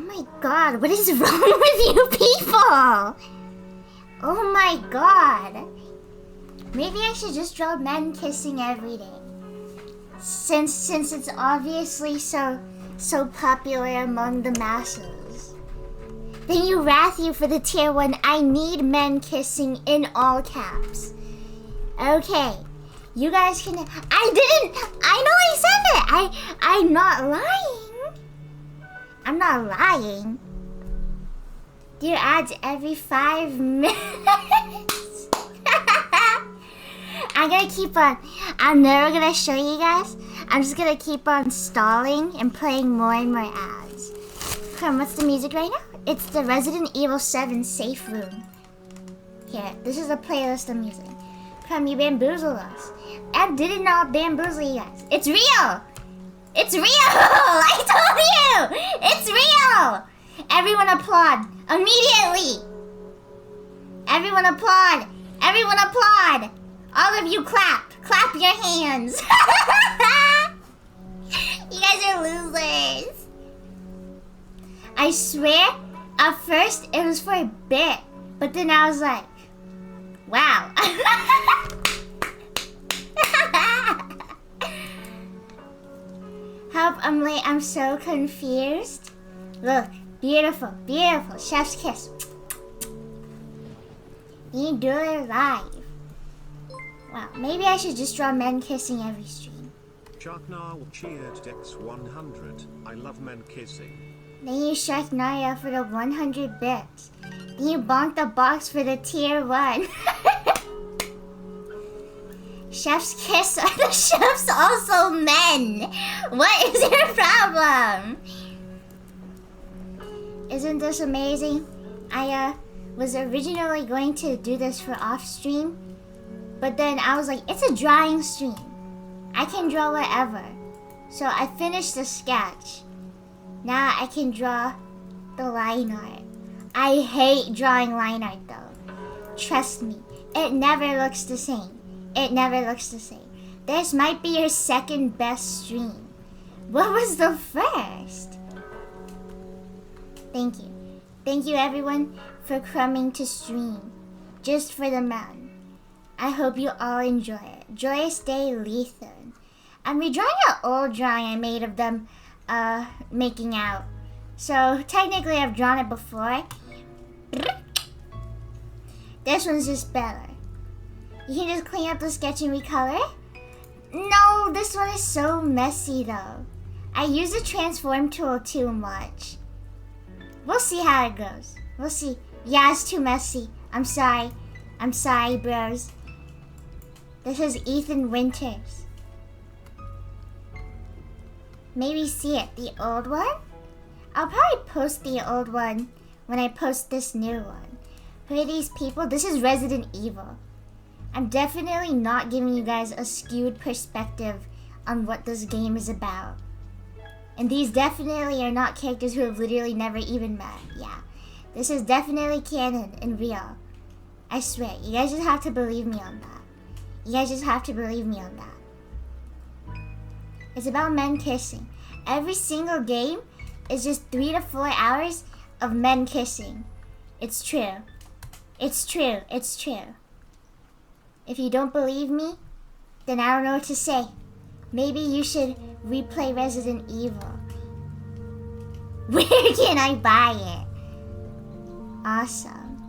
my god, what is wrong with you people? Oh my god. Maybe I should just draw men kissing every day. Since it's obviously so popular among the masses. Then you wrath you for the tier 1, I need men kissing in all caps. Okay. You guys can... I know I said it! I'm not lying. I'm not lying. Do ads every 5 minutes? I'm gonna keep on... I'm never gonna show you guys. I'm just gonna keep on stalling and playing more and more ads. Come, what's the music right now? It's the Resident Evil 7 safe room. Here, this is a playlist of music. Come, you bamboozle us. I did not bamboozle you guys. It's real! It's real! I told you! It's real! Everyone applaud. Immediately! Everyone applaud! Everyone applaud! All of you clap! Clap your hands! You guys are losers. I swear, at first it was for a bit. But then I was like, wow. Help, I'm late. I'm so confused. Look, beautiful, beautiful. Chef's kiss. You do it live. Wow, maybe I should just draw men kissing every stream. Sharknarl cheered Dex 100. I love men kissing. Then you Sharknarl for the 100 bits. Then you bonk the box for the tier 1. Chef's kiss. Are the chefs also men? What is your problem? Isn't this amazing? I was originally going to do this for off stream, but then I was like, it's a drawing stream. I can draw whatever. So I finished the sketch. Now I can draw the line art. I hate drawing line art though. Trust me, it never looks the same. It never looks the same. This might be your second best stream. What was the first? Thank you. Thank you everyone for coming to stream. Just for the men. I hope you all enjoy it. Joyous Day, Lethan. I'm redrawing an old drawing I made of them making out. So technically I've drawn it before. This one's just better. You can just clean up the sketch and recolor? No, this one is so messy though. I use the transform tool too much. We'll see how it goes. We'll see. Yeah, it's too messy. I'm sorry. I'm sorry, bros. This is Ethan Winters. Maybe see it. The old one? I'll probably post the old one when I post this new one. Who are these people? This is Resident Evil. I'm definitely not giving you guys a skewed perspective on what this game is about. And these definitely are not characters who have literally never even met. Yeah. This is definitely canon and real. I swear. You guys just have to believe me on that. You guys just have to believe me on that. It's about men kissing. Every single game is just 3 to 4 hours of men kissing. It's true. It's true. It's true. If you don't believe me, then I don't know what to say. Maybe you should replay Resident Evil. Where can I buy it? Awesome.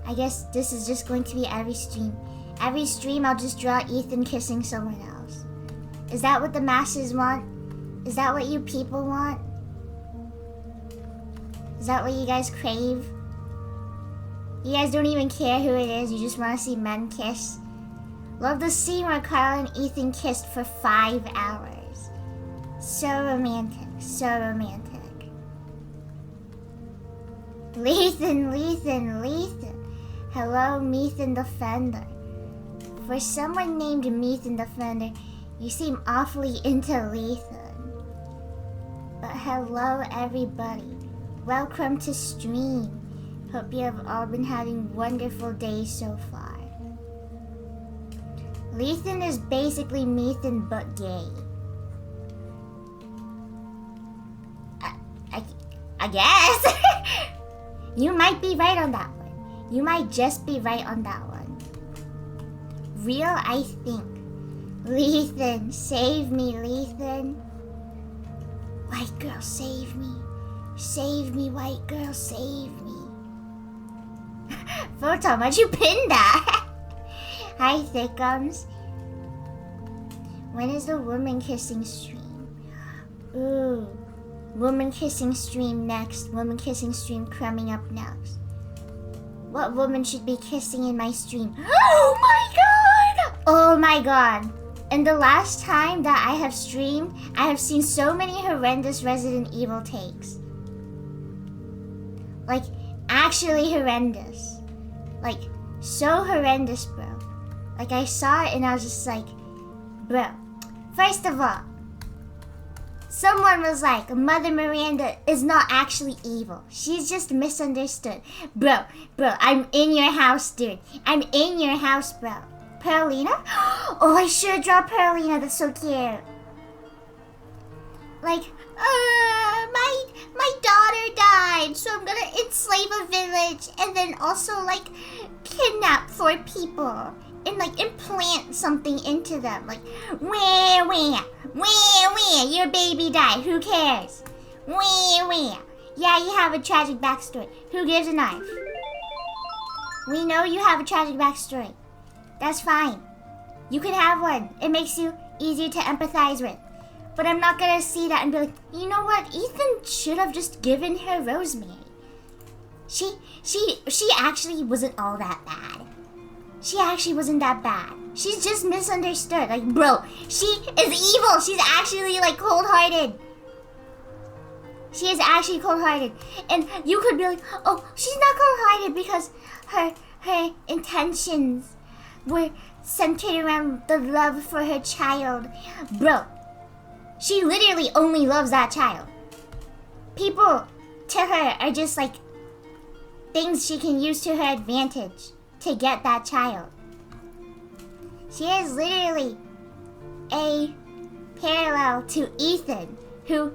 I guess this is just going to be every stream. Every stream I'll just draw Ethan kissing someone else. Is that what the masses want? Is that what you people want? Is that what you guys crave? You guys don't even care who it is, you just want to see men kiss. Love the scene where Carl and Ethan kissed for 5 hours. So romantic, so romantic. Lethan, Lethan, Lethan. Hello, Methan Defender. For someone named Methan Defender, you seem awfully into Lethan. But hello everybody. Welcome to stream. Hope you have all been having wonderful days so far. Lethan is basically Methan but gay. I guess. You might be right on that one. You might just be right on that one. Real, I think. Lethan, save me, Lethan. White girl, save me. Save me, white girl, save me. Photon, why'd you pin that? Hi, Thickums. When is the woman kissing stream? Ooh. Woman kissing stream next. Woman kissing stream coming up next. What woman should be kissing in my stream? Oh my god! Oh my god. And the last time that I have streamed, I have seen so many horrendous Resident Evil takes. Like, actually horrendous. Like, so horrendous, bro. Like, I saw it and I was just like, bro. First of all, someone was like, Mother Miranda is not actually evil. She's just misunderstood. Bro, I'm in your house, dude. I'm in your house, bro. Perlina? Oh, I should draw Perlina. That's so cute. Like, my daughter died, so I'm gonna enslave a village and then also, like, kidnap 4 people and, like, implant something into them. Like, where, your baby died. Who cares? Where? Yeah, you have a tragic backstory. Who gives a knife? We know you have a tragic backstory. That's fine. You can have one. It makes you easier to empathize with. But I'm not gonna see that and be like, you know what? Ethan should have just given her Rosemary. She actually wasn't all that bad. She actually wasn't that bad. She's just misunderstood. Like, bro, she is evil. She's actually, like, cold-hearted. She is actually cold-hearted. And you could be like, oh, she's not cold-hearted because her intentions were centered around the love for her child. Bro, she literally only loves that child. People to her are just like things she can use to her advantage to get that child. She is literally a parallel to Ethan, who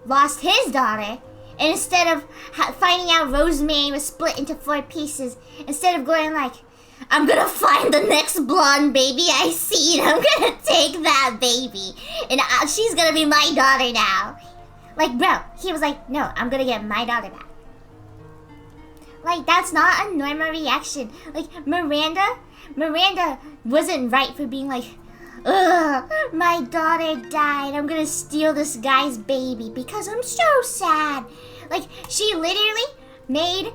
lost his daughter, and instead of finding out Rosemary was split into 4 pieces, instead of going like, I'm gonna find the next blonde baby I see and I'm gonna take that baby and she's gonna be my daughter now. Like, bro, he was like, no, I'm gonna get my daughter back. Like, that's not a normal reaction. Like, Miranda wasn't right for being like, ugh, my daughter died. I'm gonna steal this guy's baby because I'm so sad. Like, she literally made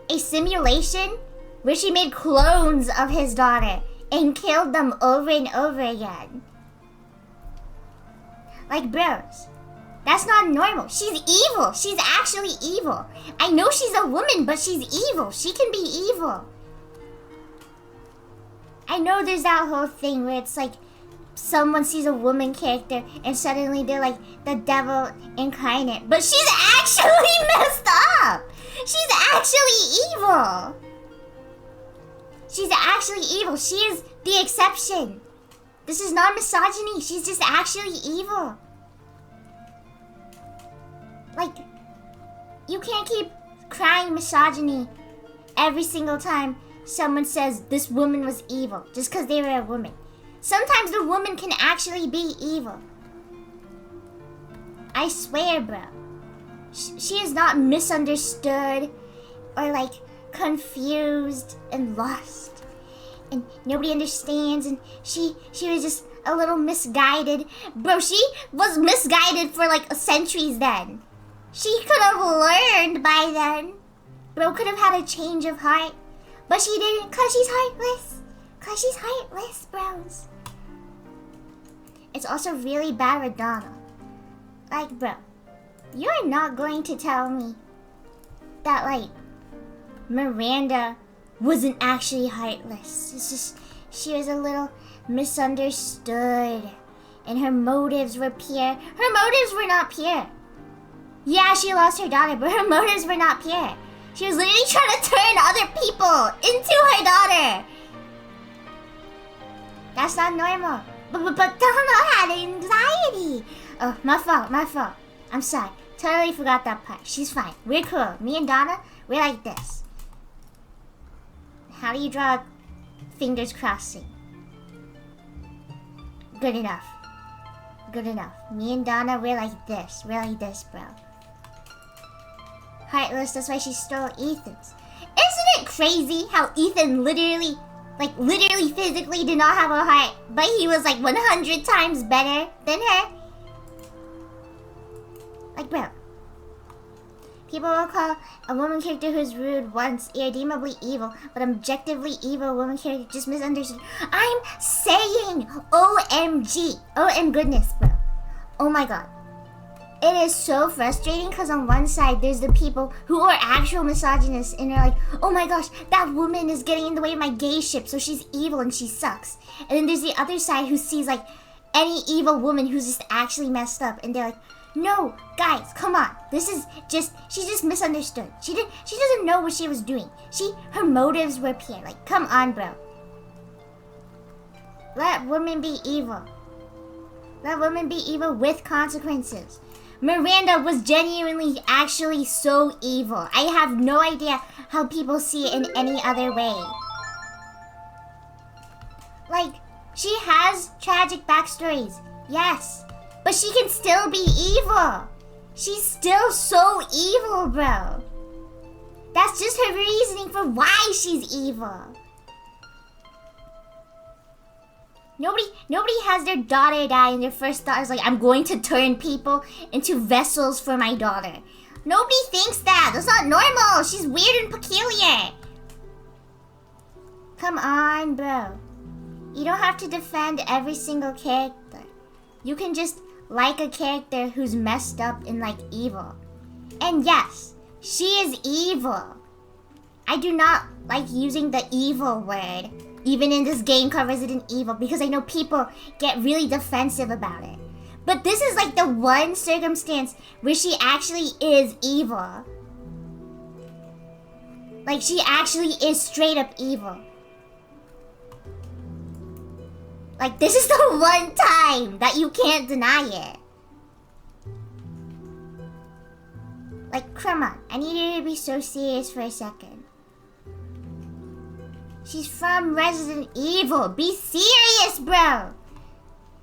a simulation where she made clones of his daughter and killed them over and over again. Like, bros, that's not normal. She's evil. She's actually evil. I know she's a woman, but she's evil. She can be evil. I know there's that whole thing where it's like someone sees a woman character and suddenly they're like the devil incarnate. But she's actually messed up. She's actually evil. She's actually evil. She is the exception. This is not misogyny. She's just actually evil. Like, you can't keep crying misogyny every single time someone says this woman was evil just because they were a woman. Sometimes the woman can actually be evil. I swear, bro. She is not misunderstood or like confused and lost and nobody understands, and she was just a little misguided. Bro, she was misguided for like centuries then. She could have learned by then. Bro could have had a change of heart, but she didn't because she's heartless. Because she's heartless, bros. It's also really bad with Donna. Like, bro, you're not going to tell me that, like, Miranda wasn't actually heartless. It's just, she was a little misunderstood. And her motives were pure. Her motives were not pure. Yeah, she lost her daughter, but her motives were not pure. She was literally trying to turn other people into her daughter. That's not normal. But Donna had anxiety. Oh, my fault. I'm sorry. Totally forgot that part. She's fine. We're cool. Me and Donna, we're like this. How do you draw fingers crossing? Good enough. Good enough. Me and Donna, we're like this. We're like this, bro. Heartless, that's why she stole Ethan's. Isn't it crazy how Ethan literally physically did not have a heart, but he was like 100 times better than her? Like, bro. People will call a woman character who's rude once irredeemably evil, but objectively evil woman character just misunderstood. I'm saying OMG. OM goodness, bro. Oh my god. It is so frustrating because on one side there's the people who are actual misogynists and they're like, oh my gosh, that woman is getting in the way of my gay ship, so she's evil and she sucks. And then there's the other side who sees like any evil woman who's just actually messed up and they're like, no, guys, come on. She just misunderstood. She doesn't know what she was doing. Her motives were pure. Like, come on, bro. Let women be evil. Let women be evil with consequences. Miranda was genuinely actually so evil. I have no idea how people see it in any other way. Like, she has tragic backstories, yes. But she can still be evil. She's still so evil, bro. That's just her reasoning for why she's evil. Nobody has their daughter die and their first thought is like, I'm going to turn people into vessels for my daughter. Nobody thinks that. That's not normal. She's weird and peculiar. Come on, bro. You don't have to defend every single character. You can just like a character who's messed up and like evil. And yes, she is evil. I do not like using the evil word, even in this game called Resident Evil, because I know people get really defensive about it. But this is like the one circumstance where she actually is evil. Like, she actually is straight up evil. Like, this is the one time that you can't deny it. Like, come on. I need you to be so serious for a second. She's from Resident Evil. Be serious, bro.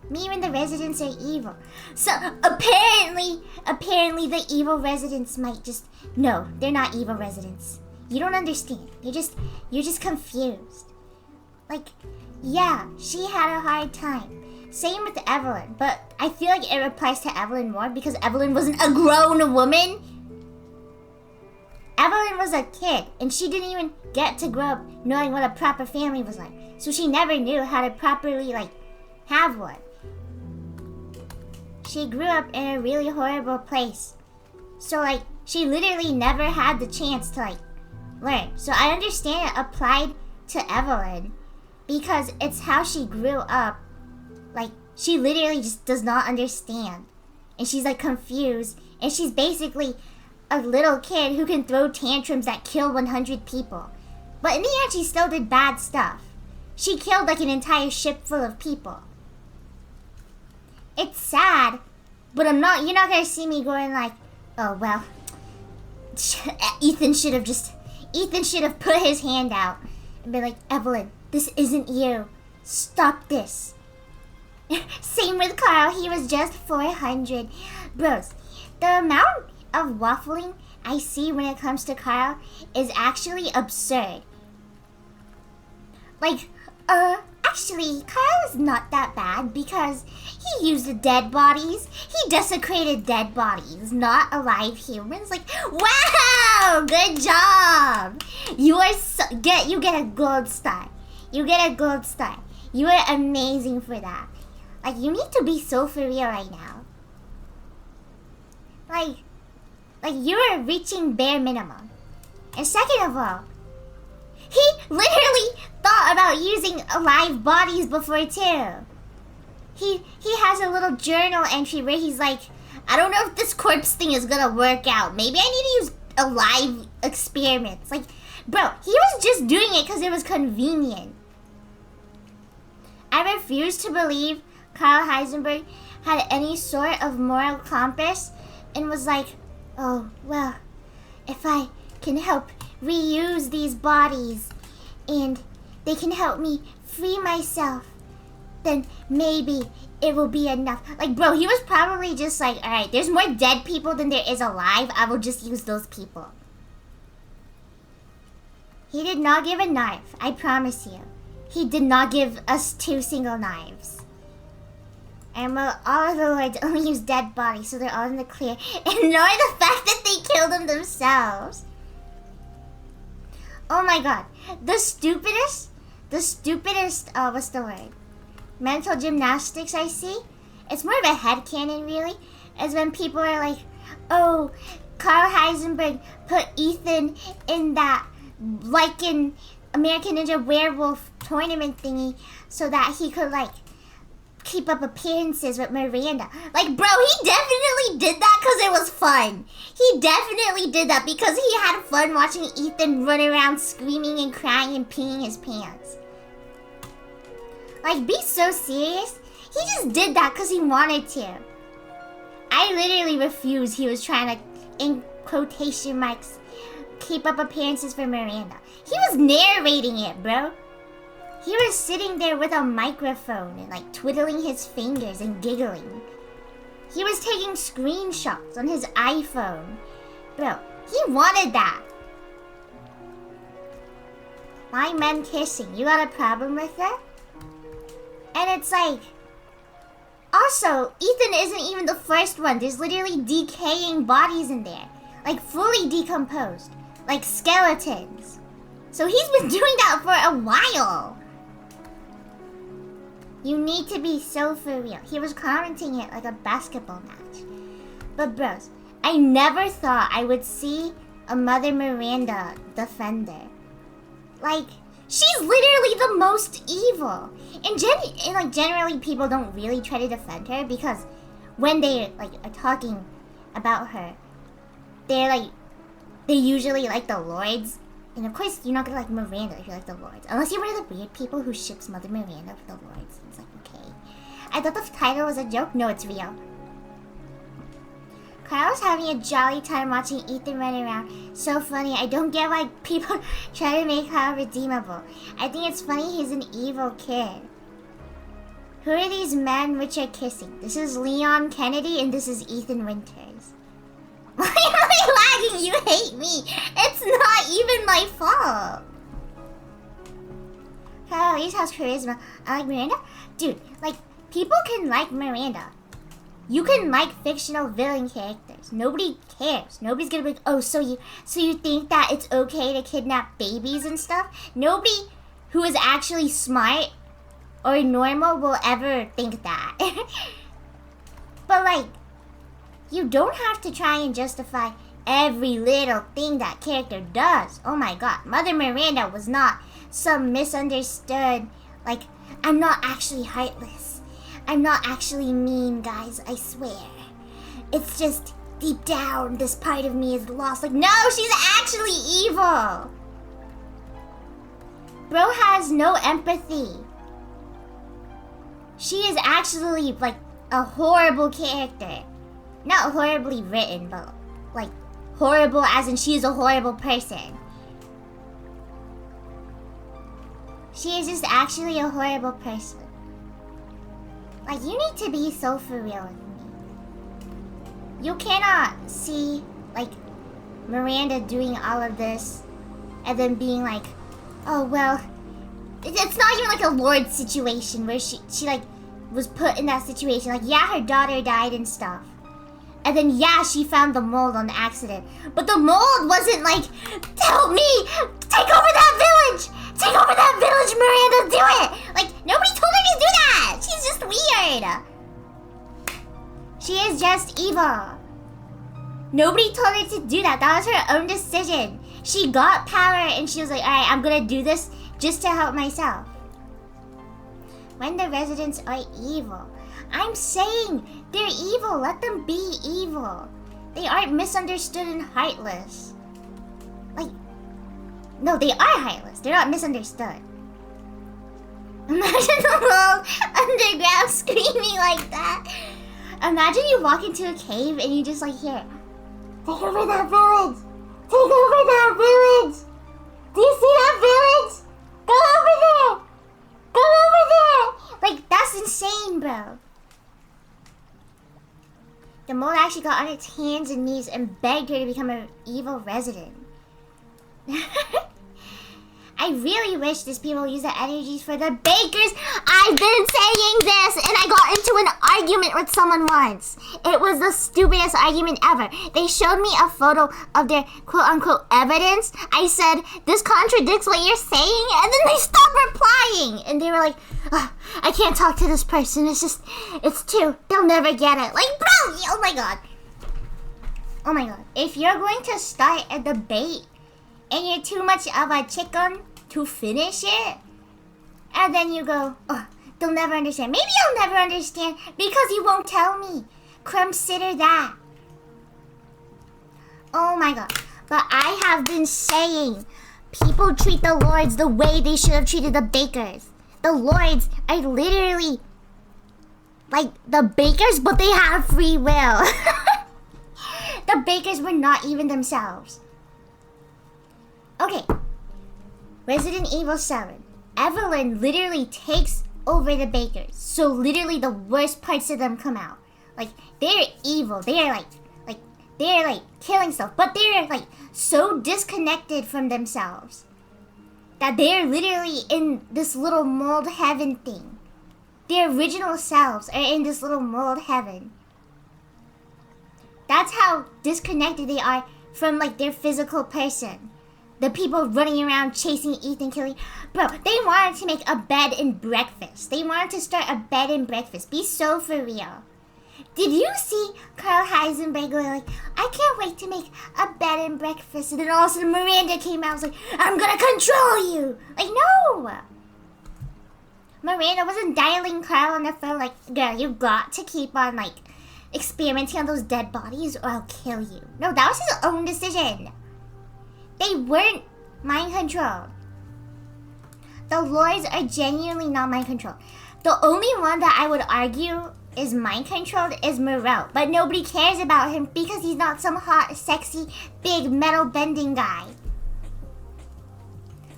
Me and the residents are evil. So, apparently the evil residents might just... No, they're not evil residents. You don't understand. You're just confused. Like... Yeah, she had a hard time. Same with Evelyn, but I feel like it applies to Evelyn more because Evelyn wasn't a grown woman. Evelyn was a kid, and she didn't even get to grow up knowing what a proper family was like. So she never knew how to properly, like, have one. She grew up in a really horrible place. So, like, she literally never had the chance to, like, learn. So I understand it applied to Evelyn. Because it's how she grew up. Like, she literally just does not understand. And she's, like, confused. And she's basically a little kid who can throw tantrums that kill 100 people. But in the end, she still did bad stuff. She killed, like, an entire ship full of people. It's sad. But you're not gonna see me going like, oh, well, Ethan should have put his hand out. And be like, Evelyn, this isn't you. Stop this. Same with Carl. He was just 400. Bros, the amount of waffling I see when it comes to Carl is actually absurd. Like, actually, Carl is not that bad because he used dead bodies. He desecrated dead bodies, not alive humans. Like, wow, good job. You get a gold star. You get a gold star. You are amazing for that. Like, you need to be so for real right now. Like you're reaching bare minimum. And second of all, he literally thought about using alive bodies before too. He has a little journal entry where he's like, I don't know if this corpse thing is gonna work out. Maybe I need to use alive experiments. Like, bro, he was just doing it because it was convenient. I refuse to believe Carl Heisenberg had any sort of moral compass and was like, Oh, well, if I can help reuse these bodies and they can help me free myself, then maybe it will be enough. Like, bro, he was probably just like, alright, there's more dead people than there is alive. I will just use those people. He did not give a knife, I promise you. He did not give us 2 single knives. And well, all of the lords only use dead bodies, so they're all in the clear. Ignore the fact that they killed them themselves. Oh my god. The stupidest, what's the word? Mental gymnastics I see. It's more of a headcanon, really. Is when people are like, oh, Carl Heisenberg put Ethan in that, like in American Ninja Werewolf tournament thingy, so that he could, like, keep up appearances with Miranda. Like, bro, he definitely did that because it was fun. He definitely did that because he had fun watching Ethan run around screaming and crying and peeing his pants. Like, be so serious. He just did that because he wanted to. I literally refuse he was trying to, in quotation marks, keep up appearances for Miranda. He was narrating it, bro. He was sitting there with a microphone and like twiddling his fingers and giggling. He was taking screenshots on his iPhone. Bro, he wanted that. Why men kissing? You got a problem with it? And it's like, also, Ethan isn't even the first one. There's literally decaying bodies in there. Like fully decomposed. Like skeletons. So he's been doing that for a while. You need to be so for real. He was commenting it like a basketball match. But bros, I never thought I would see a Mother Miranda defender. Like, she's literally the most evil. And generally people don't really try to defend her because when they like are talking about her, they usually like the Lords. And of course, you're not gonna like Miranda if you like the Lords. Unless you're one of the weird people who ships Mother Miranda with the Lords. It's like, okay. I thought the title was a joke. No, it's real. Carl's having a jolly time watching Ethan run around. So funny. I don't get why people try to make Kyle redeemable. I think it's funny he's an evil kid. Who are these men which are kissing? This is Leon Kennedy and this is Ethan Winters. Why am I lagging? You hate me. It's not even my fault. Kyle at least has charisma. I like Miranda? Dude, like, people can like Miranda. You can like fictional villain characters. Nobody cares. Nobody's gonna be like, oh, so you think that it's okay to kidnap babies and stuff? Nobody who is actually smart or normal will ever think that. But like, you don't have to try and justify every little thing that character does. Oh my god, Mother Miranda was not some misunderstood, like, I'm not actually heartless. I'm not actually mean, guys, I swear. It's just, deep down, this part of me is lost. Like, no, she's actually evil. Bro has no empathy. She is actually, like, a horrible character. Not horribly written, but, like, horrible as in she is a horrible person. She is just actually a horrible person. Like, you need to be so for real with me. You cannot see, like, Miranda doing all of this and then being like, oh, well, it's not even like a Lord situation where she like, was put in that situation. Like, yeah, her daughter died and stuff. And then, yeah, she found the mold on accident. But the mold wasn't like, help me! Take over that village! Take over that village, Miranda! Do it! Like, nobody told her to do that! She's just weird! She is just evil. Nobody told her to do that. That was her own decision. She got power and she was like, alright, I'm gonna do this just to help myself. When the residents are evil. I'm saying they're evil. Let them be evil. They aren't misunderstood and heartless. Like, no, they are heartless. They're not misunderstood. Imagine the world underground screaming like that. Imagine you walk into a cave and you just like hear, Take over that village! Take over that village! Do you see that village? Go over there! Go over there! Like, that's insane, bro. The mole actually got on its hands and knees and begged her to become an evil resident. I really wish these people use their energies for the bakers. I've been saying this, and I got into an argument with someone once. It was the stupidest argument ever. They showed me a photo of their quote-unquote evidence. I said, this contradicts what you're saying, and then they stopped replying. And they were like, oh, I can't talk to this person. It's too, they'll never get it. Like, bro, oh my god. Oh my god. If you're going to start a debate, and you're too much of a chicken to finish it, and then you go, oh, they'll never understand. Maybe you'll never understand because you won't tell me. Consider that. Oh my god. But I have been saying, people treat the lords the way they should have treated the bakers. The lords are literally like the bakers, but they have free will. The bakers were not even themselves. Okay, Resident Evil 7. Evelyn literally takes over the bakers. So literally the worst parts of them come out. Like, they're evil. They're like killing stuff. But they're like so disconnected from themselves that they're literally in this little mold heaven thing. Their original selves are in this little mold heaven. That's how disconnected they are from like their physical person. The people running around chasing Ethan, killing. Bro, they wanted to make a bed and breakfast. They wanted to start a bed and breakfast. Be so for real. Did you see Carl Heisenberg going like, I can't wait to make a bed and breakfast. And then all of a sudden Miranda came out and was like, I'm gonna control you. Like, no. Miranda wasn't dialing Carl on the phone like, girl, you got to keep on like experimenting on those dead bodies or I'll kill you. No, that was his own decision. They weren't mind controlled. The lords are genuinely not mind controlled. The only one that I would argue is mind controlled is Moreau. But nobody cares about him because he's not some hot, sexy, big metal bending guy.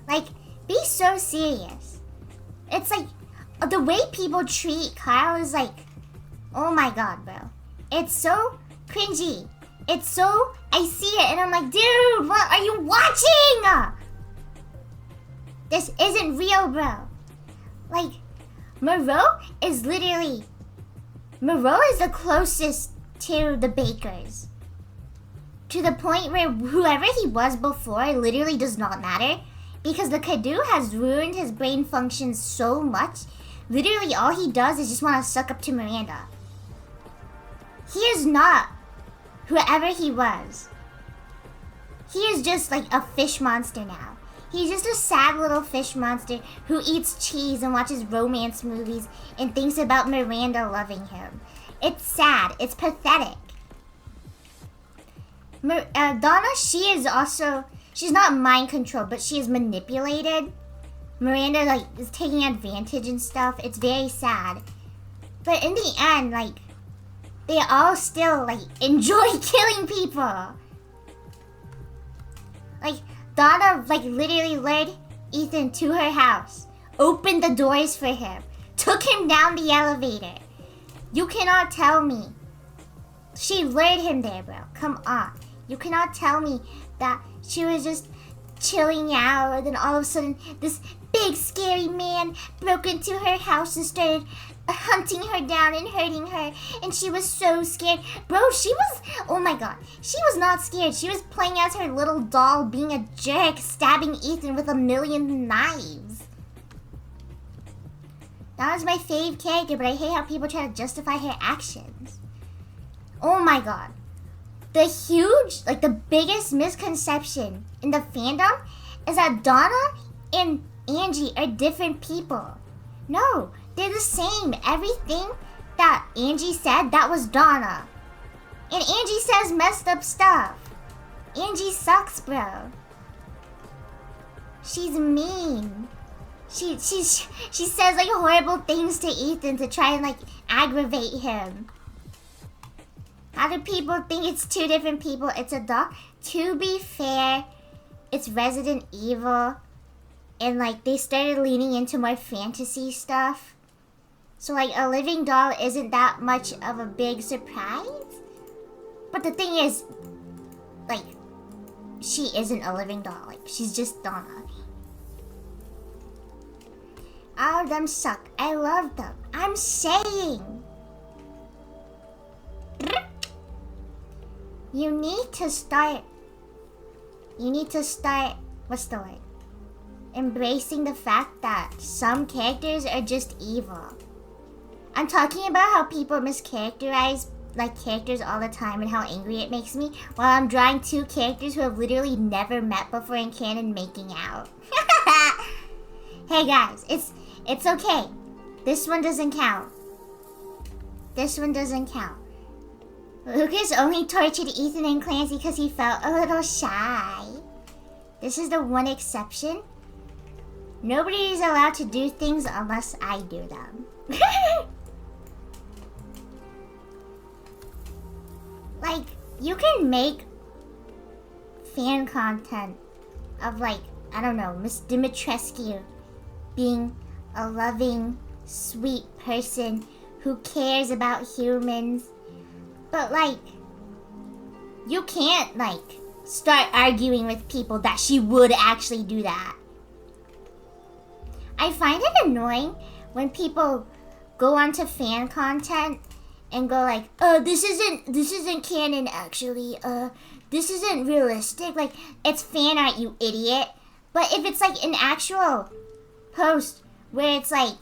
Like, be so serious. It's like, the way people treat Kyle is like, oh my god, bro. It's so cringy. It's so, I see it and I'm like, dude, what are you watching? This isn't real, bro. Like, Moreau is the closest to the bakers. To the point where whoever he was before literally does not matter. Because the Kadu has ruined his brain functions so much. Literally all he does is just want to suck up to Miranda. He is not whoever he was. He is just like a fish monster now. He's just a sad little fish monster who eats cheese and watches romance movies and thinks about Miranda loving him. It's sad. It's pathetic. Donna, she's not mind controlled, but she is manipulated. Miranda like is taking advantage and stuff. It's very sad. But in the end, like, they all still, like, enjoy killing people. Like, Donna, like, literally led Ethan to her house. Opened the doors for him. Took him down the elevator. You cannot tell me. She lured him there, bro. Come on. You cannot tell me that she was just chilling out and then all of a sudden this big scary man broke into her house and started hunting her down and hurting her, and she was so scared. Bro, she was, oh my god, she was not scared. She was playing as her little doll, being a jerk, stabbing Ethan with a million knives. That was my fave character, but I hate how people try to justify her actions. Oh my god. The huge, like the biggest misconception in the fandom is that Donna and Angie are different people. No, they're the same. Everything that Angie said, that was Donna. And Angie says messed up stuff. Angie sucks, bro. She's mean. She says like horrible things to Ethan to try and like aggravate him. How do people think it's two different people? It's a doll. To be fair, it's Resident Evil. And like they started leaning into more fantasy stuff. So like a living doll isn't that much of a big surprise. But the thing is, like, she isn't a living doll. Like, she's just Donna. All of them suck. I love them. I'm saying. You need to start. What's the word? Embracing the fact that some characters are just evil. I'm talking about how people mischaracterize like characters all the time and how angry it makes me while I'm drawing two characters who have literally never met before in canon making out. Hey guys, it's okay. This one doesn't count. This one doesn't count. Lucas only tortured Ethan and Clancy because he felt a little shy. This is the one exception. Nobody is allowed to do things unless I do them. Like, you can make fan content of, like, I don't know, Miss Dimitrescu being a loving, sweet person who cares about humans. But, like, you can't, like, start arguing with people that she would actually do that. I find it annoying when people go onto fan content and go like, oh, this isn't canon actually, this isn't realistic, like, it's fan art, you idiot. But if it's like an actual post where it's like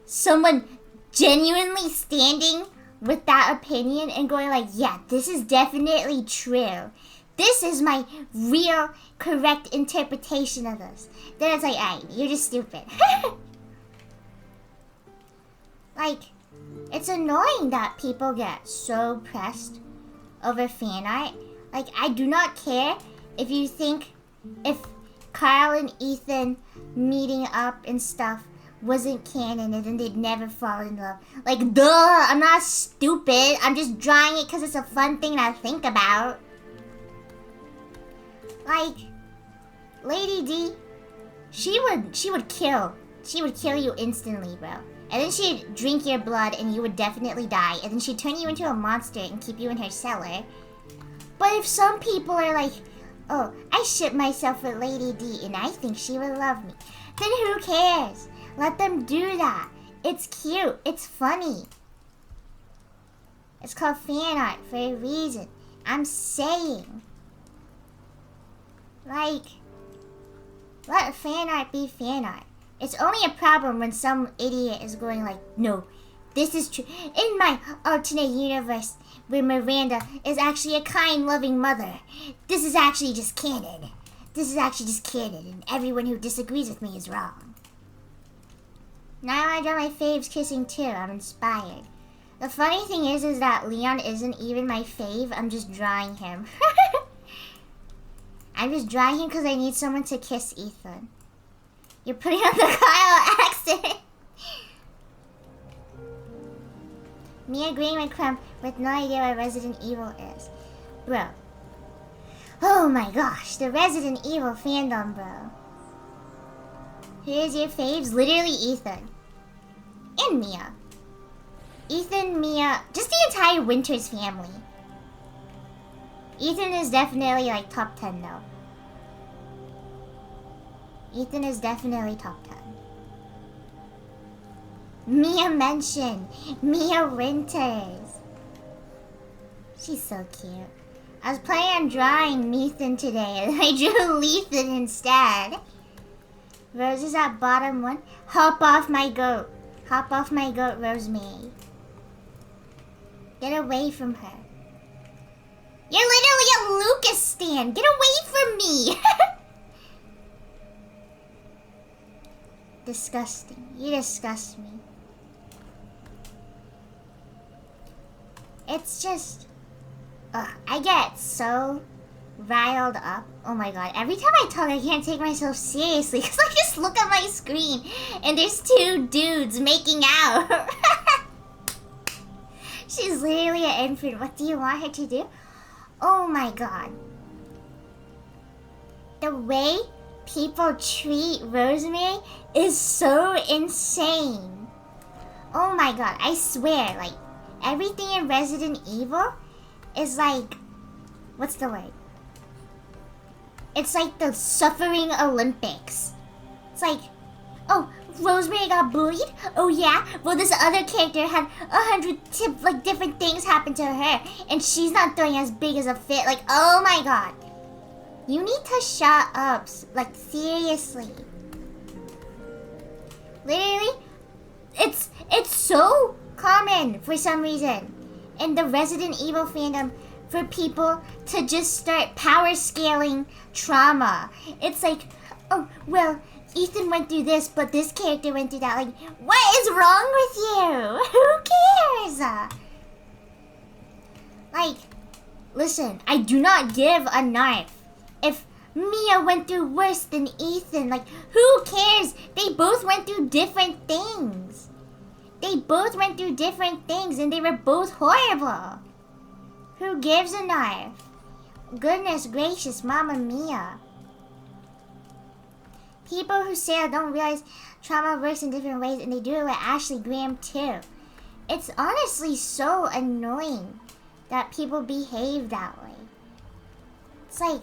someone genuinely standing with that opinion and going like, yeah, this is definitely true, this is my real correct interpretation of this, then it's like, alright, you're just stupid. Like, it's annoying that people get so pressed over fan art. Like, I do not care if you think if Carl and Ethan meeting up and stuff wasn't canon and then they'd never fall in love. Like, duh, I'm not stupid. I'm just drawing it because it's a fun thing to think about. Like, Lady D, she would kill you instantly, bro. And then she'd drink your blood and you would definitely die. And then she'd turn you into a monster and keep you in her cellar. But if some people are like, oh, I ship myself with Lady D and I think she would love me, then who cares? Let them do that. It's cute. It's funny. It's called fan art for a reason. I'm saying. Like, let fan art be fan art. It's only a problem when some idiot is going like, no, this is true. In my alternate universe where Miranda is actually a kind, loving mother, this is actually just canon. This is actually just canon, and everyone who disagrees with me is wrong. Now I draw my faves kissing too. I'm inspired. The funny thing is that Leon isn't even my fave. I'm just drawing him. I'm just drawing him because I need someone to kiss Ethan. You're putting on the Kyle accent. Me agreeing with Crump with no idea what Resident Evil is. Bro. Oh my gosh, the Resident Evil fandom, bro. Here's your faves. Literally Ethan. And Mia. Ethan, Mia, just the entire Winters family. Ethan is definitely like top 10 though. Ethan is definitely top 10. Mia mentioned. Mia Winters. She's so cute. I was planning on drawing Methan today and I drew Lethan instead. Rose is at bottom one. Hop off my goat. Hop off my goat, Rosemary. Get away from her. You're literally a Lucas stan. Get away from me. Disgusting. You disgust me. It's just... Ugh, I get so riled up. Oh my god. Every time I talk, I can't take myself seriously. Because I just look at my screen and there's two dudes making out. She's literally an infant. What do you want her to do? Oh my god. The way people treat Rosemary is so insane. Oh my god, I swear, like, everything in Resident Evil is like, what's the word? It's like the suffering Olympics. It's like, oh, Rosemary got bullied? Oh yeah? Well, this other character had 100 different things happen to her, and she's not throwing as big as a fit. Like, oh my god. You need to shut up. Like, seriously. Literally, it's so common for some reason in the Resident Evil fandom for people to just start power scaling trauma. It's like, oh, well, Ethan went through this, but this character went through that. Like, what is wrong with you? Who cares? Like, listen, I do not give a knife if Mia went through worse than Ethan. Like, who cares? They both went through different things. They both went through different things, and they were both horrible. Who gives a knife? Goodness gracious, Mamma Mia. People who say I don't realize trauma works in different ways, and they do it with Ashley Graham too. It's honestly so annoying that people behave that way. It's like,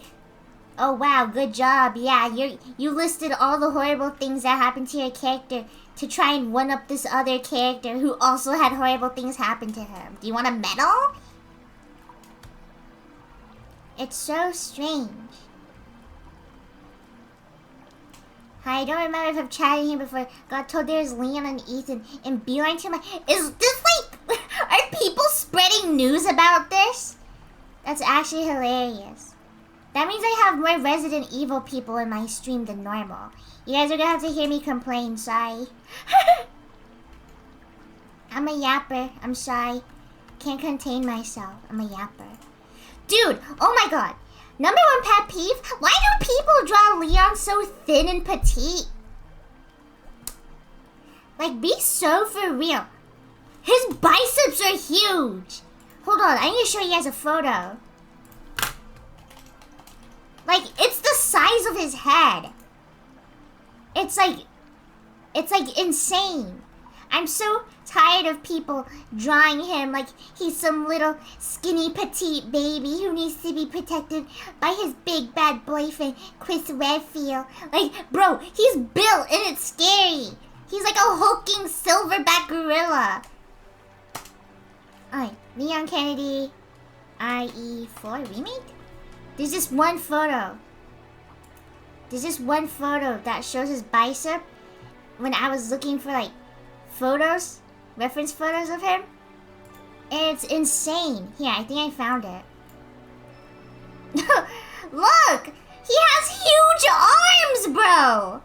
oh wow, good job. Yeah, you listed all the horrible things that happened to your character to try and one-up this other character who also had horrible things happen to him. Do you want a medal? It's so strange. I don't remember if I've chatted here before. Got told there's Leon and Ethan and Beeline to my... Is this like... Are people spreading news about this? That's actually hilarious. That means I have more Resident Evil people in my stream than normal. You guys are gonna have to hear me complain, sorry. I'm a yapper, I'm shy. Can't contain myself, I'm a yapper. Dude, oh my god. Number one pet peeve, why do people draw Leon so thin and petite? Like, be so for real. His biceps are huge. Hold on, I need to show you guys a photo. Like, it's the size of his head. It's like insane. I'm so tired of people drawing him like he's some little skinny petite baby who needs to be protected by his big bad boyfriend, Chris Redfield. Like, bro, he's built and it's scary. He's like a hulking silverback gorilla. Alright, Leon Kennedy, RE4 remake? There's just one photo. There's just one photo that shows his bicep when I was looking for like photos, reference photos of him. And it's insane. Here, I think I found it. Look! He has huge arms, bro!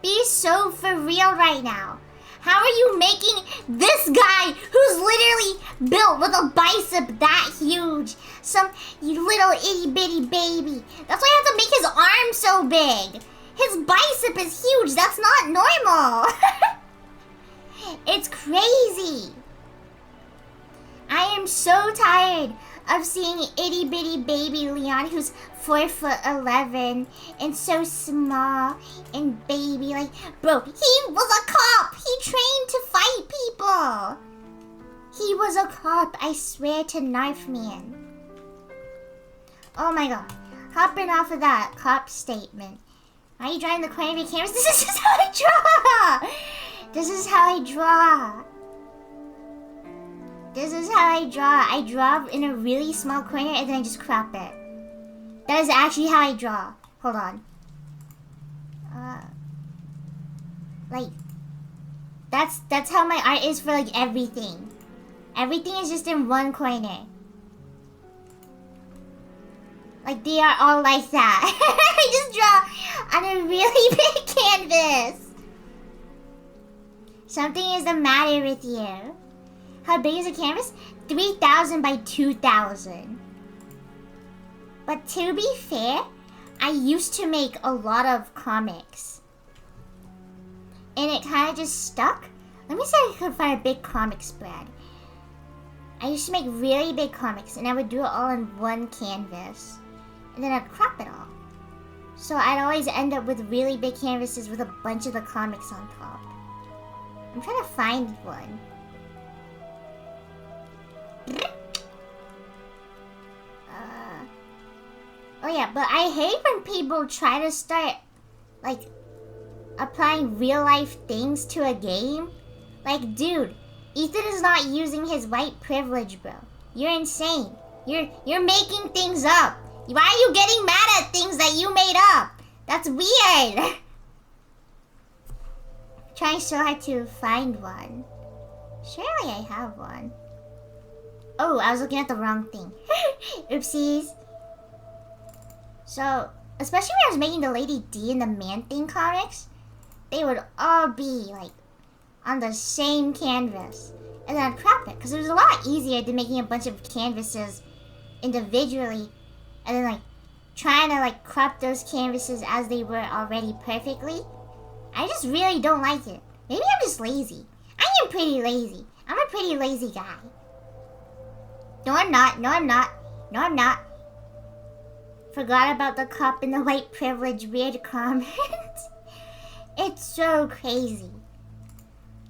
Be so for real right now. How are you making this guy who's literally built with a bicep that huge some little itty bitty baby? That's why I have to make his arm so big. His bicep is huge. That's not normal. It's crazy. I am so tired of seeing itty bitty baby Leon who's 4'11" and so small and baby. Like, bro, he was a cop. He trained to fight people. He was a cop, I swear to Knife Man. Oh my god. Hopping off of that cop statement. Why are you drawing the corner of your canvas? This is how I draw. This is how I draw. This is how I draw. I draw in a really small corner and then I just crop it. That is actually how I draw. Hold on. Like, that's how my art is for like everything. Everything is just in one corner. Like, they are all like that. I just draw on a really big canvas. Something is the matter with you. How big is the canvas? 3,000 by 2,000. But to be fair, I used to make a lot of comics. And it kind of just stuck. Let me see if I could find a big comic spread. I used to make really big comics, and I would do it all on one canvas. And then I'd crop it all. So I'd always end up with really big canvases with a bunch of the comics on top. I'm trying to find one. Oh yeah, but I hate when people try to start, like, applying real life things to a game. Like, dude, Ethan is not using his white privilege, bro. You're insane. You're making things up. Why are you getting mad at things that you made up? That's weird. Trying so hard to find one. Surely I have one. Oh, I was looking at the wrong thing. Oopsies. So, especially when I was making the Lady D and the Man-Thing comics, they would all be, like, on the same canvas. And then I'd crop it, because it was a lot easier than making a bunch of canvases individually, and then, like, trying to, like, crop those canvases as they were already perfectly. I just really don't like it. Maybe I'm just lazy. I am pretty lazy. I'm a pretty lazy guy. No, I'm not. No, I'm not. No, I'm not. Forgot about the cup and the white privilege weird comment. It's so crazy.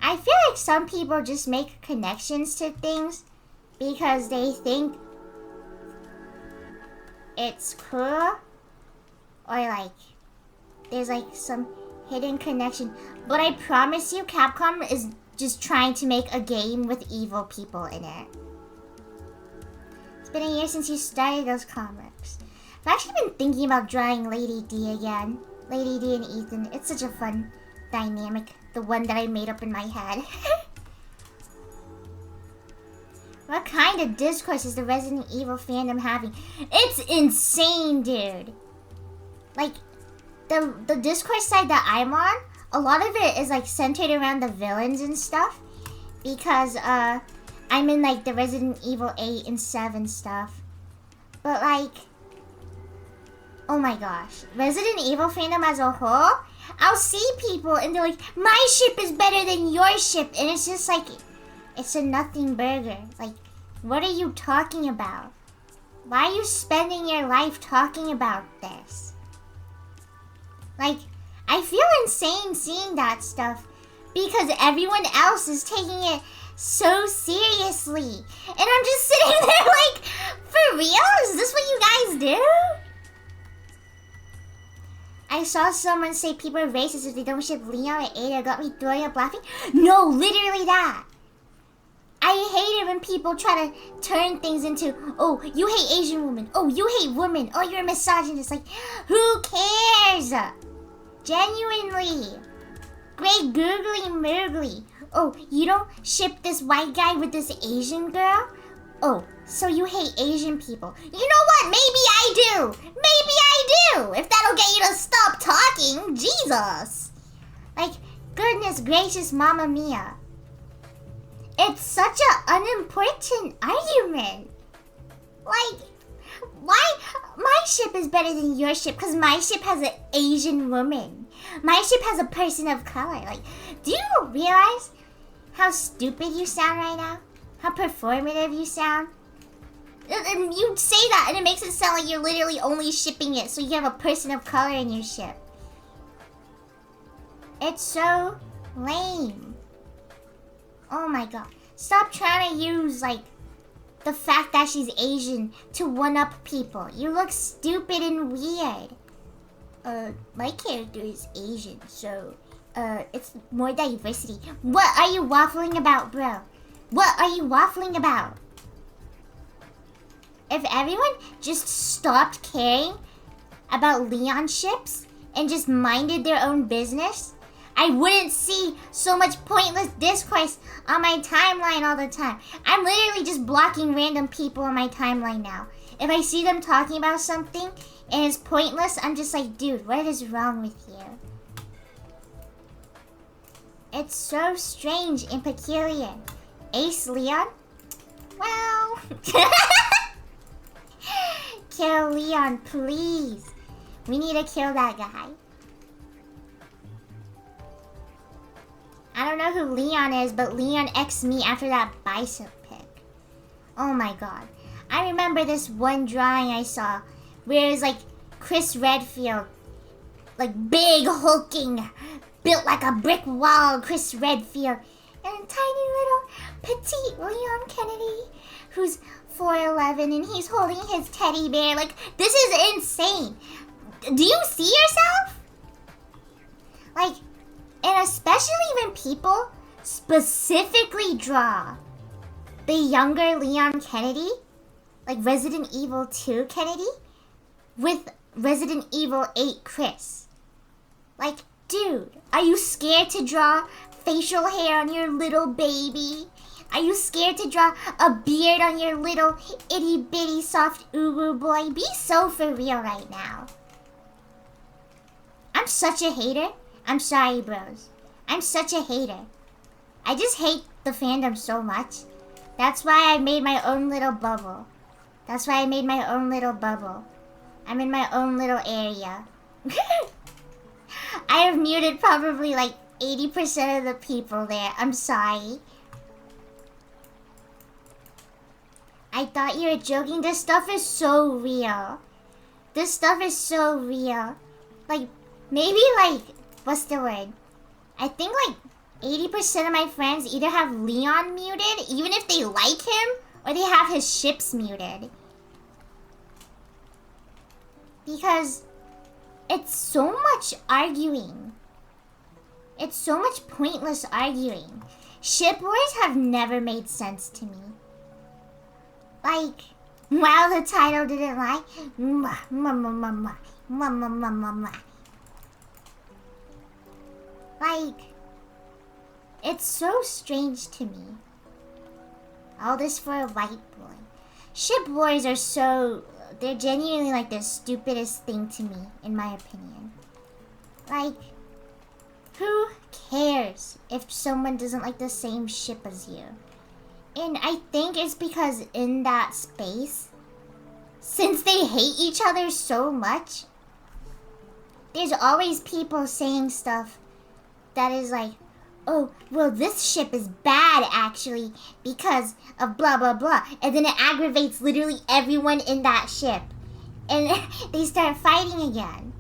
I feel like some people just make connections to things because they think it's cool, or like there's like some hidden connection. But I promise you, Capcom is just trying to make a game with evil people in it. It's been a year since you started those comics. I've actually been thinking about drawing Lady D again. Lady D and Ethan. It's such a fun dynamic. The one that I made up in my head. What kind of discourse is the Resident Evil fandom having? It's insane, dude. Like, the discourse side that I'm on, a lot of it is like centered around the villains and stuff. Because I'm in like the Resident Evil 8 and 7 stuff. But like, oh my gosh, Resident Evil fandom as a whole, I'll see people and they're like, my ship is better than your ship. And it's just like, it's a nothing burger. Like, what are you talking about? Why are you spending your life talking about this? Like, I feel insane seeing that stuff because everyone else is taking it so seriously. And I'm just sitting there like, for real? Is this what you guys do? I saw someone say people are racist if they don't ship Leon and Ada. Got me throwing up laughing. No, literally that. I hate it when people try to turn things into, oh, you hate Asian women. Oh, you hate women. Oh, you're a misogynist. Like, who cares? Genuinely. Great googly moogly. Oh, you don't ship this white guy with this Asian girl? Oh, so you hate Asian people. You know what? Maybe I do. Maybe I do. If that'll get you to stop talking. Jesus. Like, goodness gracious, Mamma Mia. It's such an unimportant argument. Like, why? My ship is better than your ship because my ship has an Asian woman. My ship has a person of color. Like, do you realize how stupid you sound right now? How performative you sound? And you say that and it makes it sound like you're literally only shipping it so you have a person of color in your ship. It's so lame. Oh my god. Stop trying to use, like, the fact that she's Asian to one-up people. You look stupid and weird. My character is Asian, so, it's more diversity. What are you waffling about, bro? What are you waffling about? If everyone just stopped caring about Leon ships and just minded their own business, I wouldn't see so much pointless discourse on my timeline all the time. I'm literally just blocking random people on my timeline now. If I see them talking about something and it's pointless, I'm just like, dude, what is wrong with you? It's so strange and peculiar. Ace Leon? Well... Kill Leon, please. We need to kill that guy. I don't know who Leon is, but Leon X'd me after that bicep pic. Oh my god. I remember this one drawing I saw where it's like Chris Redfield, like big hulking, built like a brick wall Chris Redfield, and a tiny little petite Leon Kennedy who's 4'11" and he's holding his teddy bear. Like, this is insane. Do you see yourself? Like, and especially when people specifically draw the younger Leon Kennedy, like Resident Evil 2 Kennedy, with Resident Evil 8 Chris. Like, dude, are you scared to draw facial hair on your little baby? Are you scared to draw a beard on your little itty bitty soft uwu boy? Be so for real right now. I'm such a hater. I'm sorry, bros. I'm such a hater. I just hate the fandom so much. That's why I made my own little bubble. That's why I made my own little bubble. I'm in my own little area. I have muted probably like 80% of the people there. I'm sorry. I thought you were joking. This stuff is so real. This stuff is so real. Like, maybe like, what's the word? I think like 80% of my friends either have Leon muted, even if they like him, or they have his ships muted. Because it's so much arguing. It's so much pointless arguing. Ship wars have never made sense to me. Like, wow, the title didn't lie. Like, it's so strange to me. All this for a white boy. Ship wars are so... They're genuinely like the stupidest thing to me, in my opinion. Like, who cares if someone doesn't like the same ship as you? And I think it's because in that space, since they hate each other so much, there's always people saying stuff that is like, oh, well, this ship is bad, actually, because of blah, blah, blah. And then it aggravates literally everyone in that ship. And they start fighting again.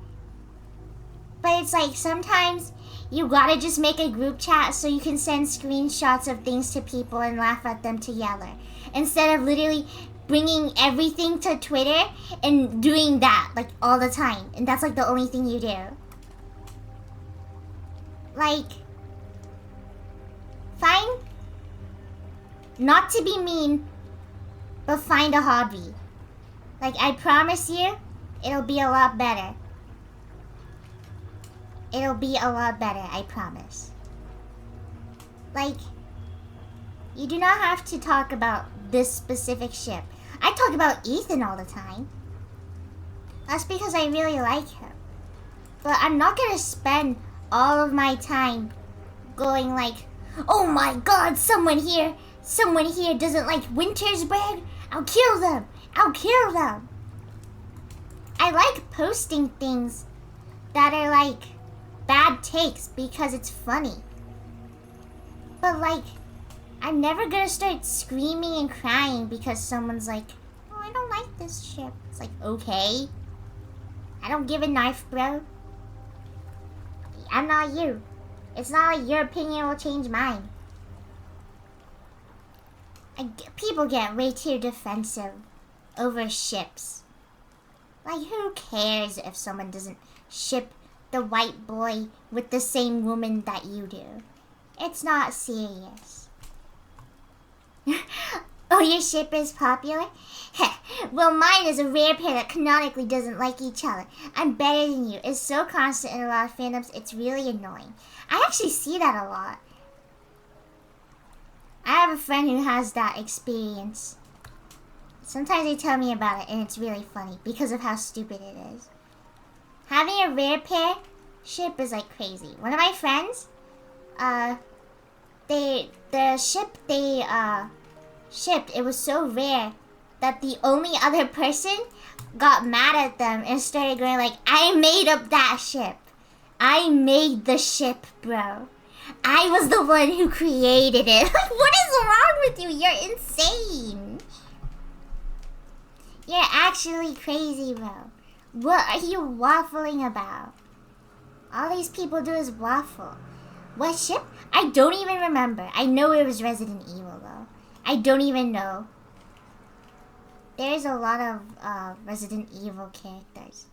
But it's like, sometimes you gotta just make a group chat so you can send screenshots of things to people and laugh at them together. Instead of literally bringing everything to Twitter and doing that, like, all the time. And that's, like, the only thing you do. Like, fine. Not to be mean, but find a hobby. Like, I promise you, it'll be a lot better. It'll be a lot better, I promise. Like, you do not have to talk about this specific ship. I talk about Ethan all the time. That's because I really like him. But I'm not gonna spend all of my time going like, oh my god, someone here doesn't like Wintersburg. I'll kill them. I'll kill them. I like posting things that are like bad takes because it's funny. But like, I'm never gonna start screaming and crying because someone's like, oh, I don't like this ship. It's like, okay. I don't give a knife, bro. I'm not you. It's not like your opinion will change mine. People get way too defensive over ships. Like, who cares if someone doesn't ship the white boy with the same woman that you do? It's not serious. Oh, your ship is popular? Well, mine is a rare pair that canonically doesn't like each other. I'm better than you. It's so constant in a lot of fandoms, it's really annoying. I actually see that a lot. I have a friend who has that experience. Sometimes they tell me about it and it's really funny because of how stupid it is. Having a rare pair ship is like crazy. One of my friends, the ship they shipped, it was so rare that the only other person got mad at them and started going like, I made up that ship. I made the ship, bro. I was the one who created it. Like, what is wrong with you? You're insane. You're actually crazy, bro. What are you waffling about? All these people do is waffle. What ship? I don't even remember. I know it was Resident Evil, though. I don't even know. There's a lot of Resident Evil characters.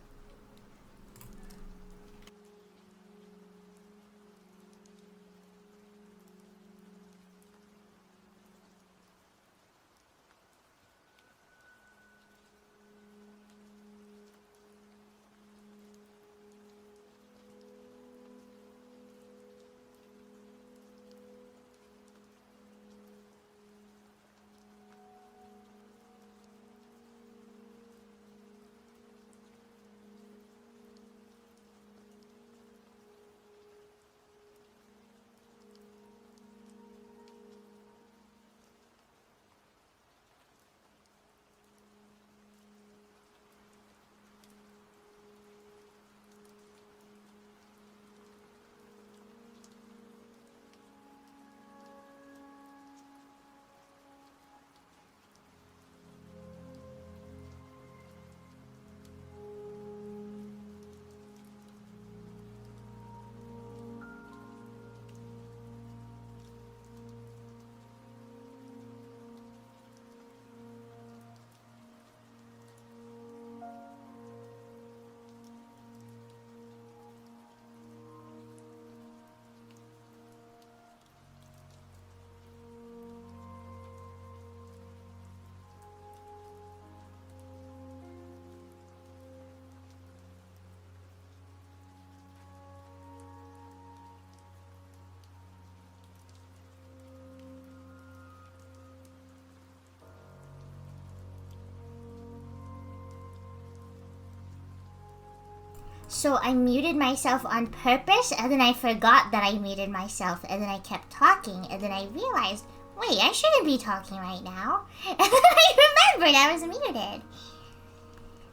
So I muted myself on purpose, and then I forgot that I muted myself, and then I kept talking, and then I realized, wait, I shouldn't be talking right now. And then I remembered I was muted.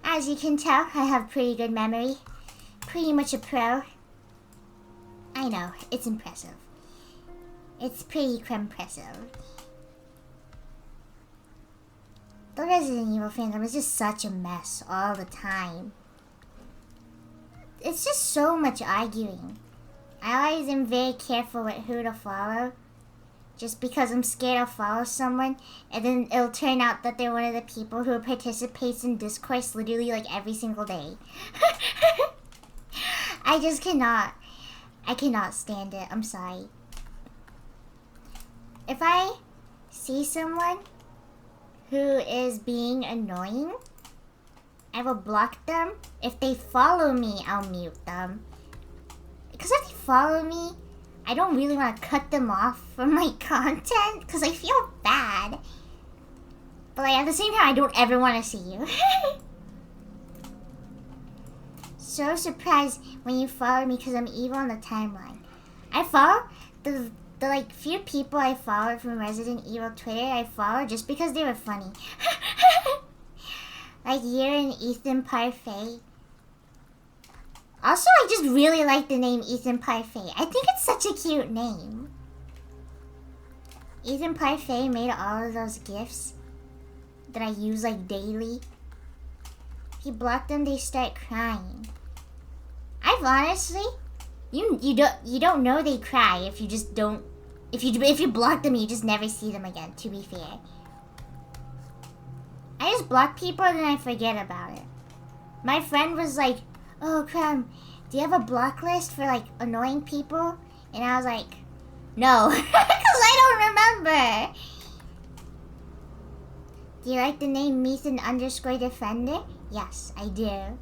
As you can tell, I have pretty good memory. Pretty much a pro. I know, it's impressive. It's pretty impressive. The Resident Evil fandom is just such a mess all the time. It's just so much arguing. I always am very careful with who to follow. Just because I'm scared I'll follow someone, and then it'll turn out that they're one of the people who participates in discourse literally like every single day. I just cannot. I cannot stand it. I'm sorry. If I see someone who is being annoying, I will block them. If they follow me, I'll mute them. Because if they follow me, I don't really want to cut them off from my content because I feel bad. But like, at the same time, I don't ever want to see you. So surprised when you follow me because I'm evil on the timeline. I follow the like few people I followed from Resident Evil Twitter. I followed just because they were funny. Like you and Ethan Parfait. Also, I just really like the name Ethan Parfait. I think it's such a cute name. Ethan Parfait made all of those GIFs that I use like daily. If you block them, they start crying. I've honestly, you don't know they cry if you just don't. If you block them, you just never see them again. To be fair. I just block people and then I forget about it. My friend was like, oh, Crumb, do you have a block list for, like, annoying people? And I was like, no, because I don't remember. Do you like the name Methan_Defender? Yes, I do.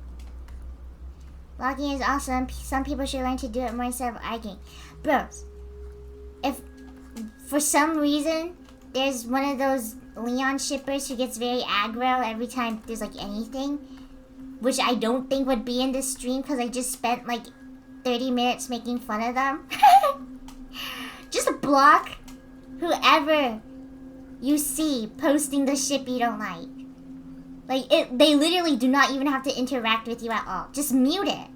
Blocking is awesome. Some people should learn to do it more instead of arguing. Bros, if for some reason there's one of those Leon shippers who gets very aggro every time there's like anything, which I don't think would be in this stream because I just spent like 30 minutes making fun of them. Just block whoever you see posting the ship you don't like. Like, they literally do not even have to interact with you at all. Just mute it.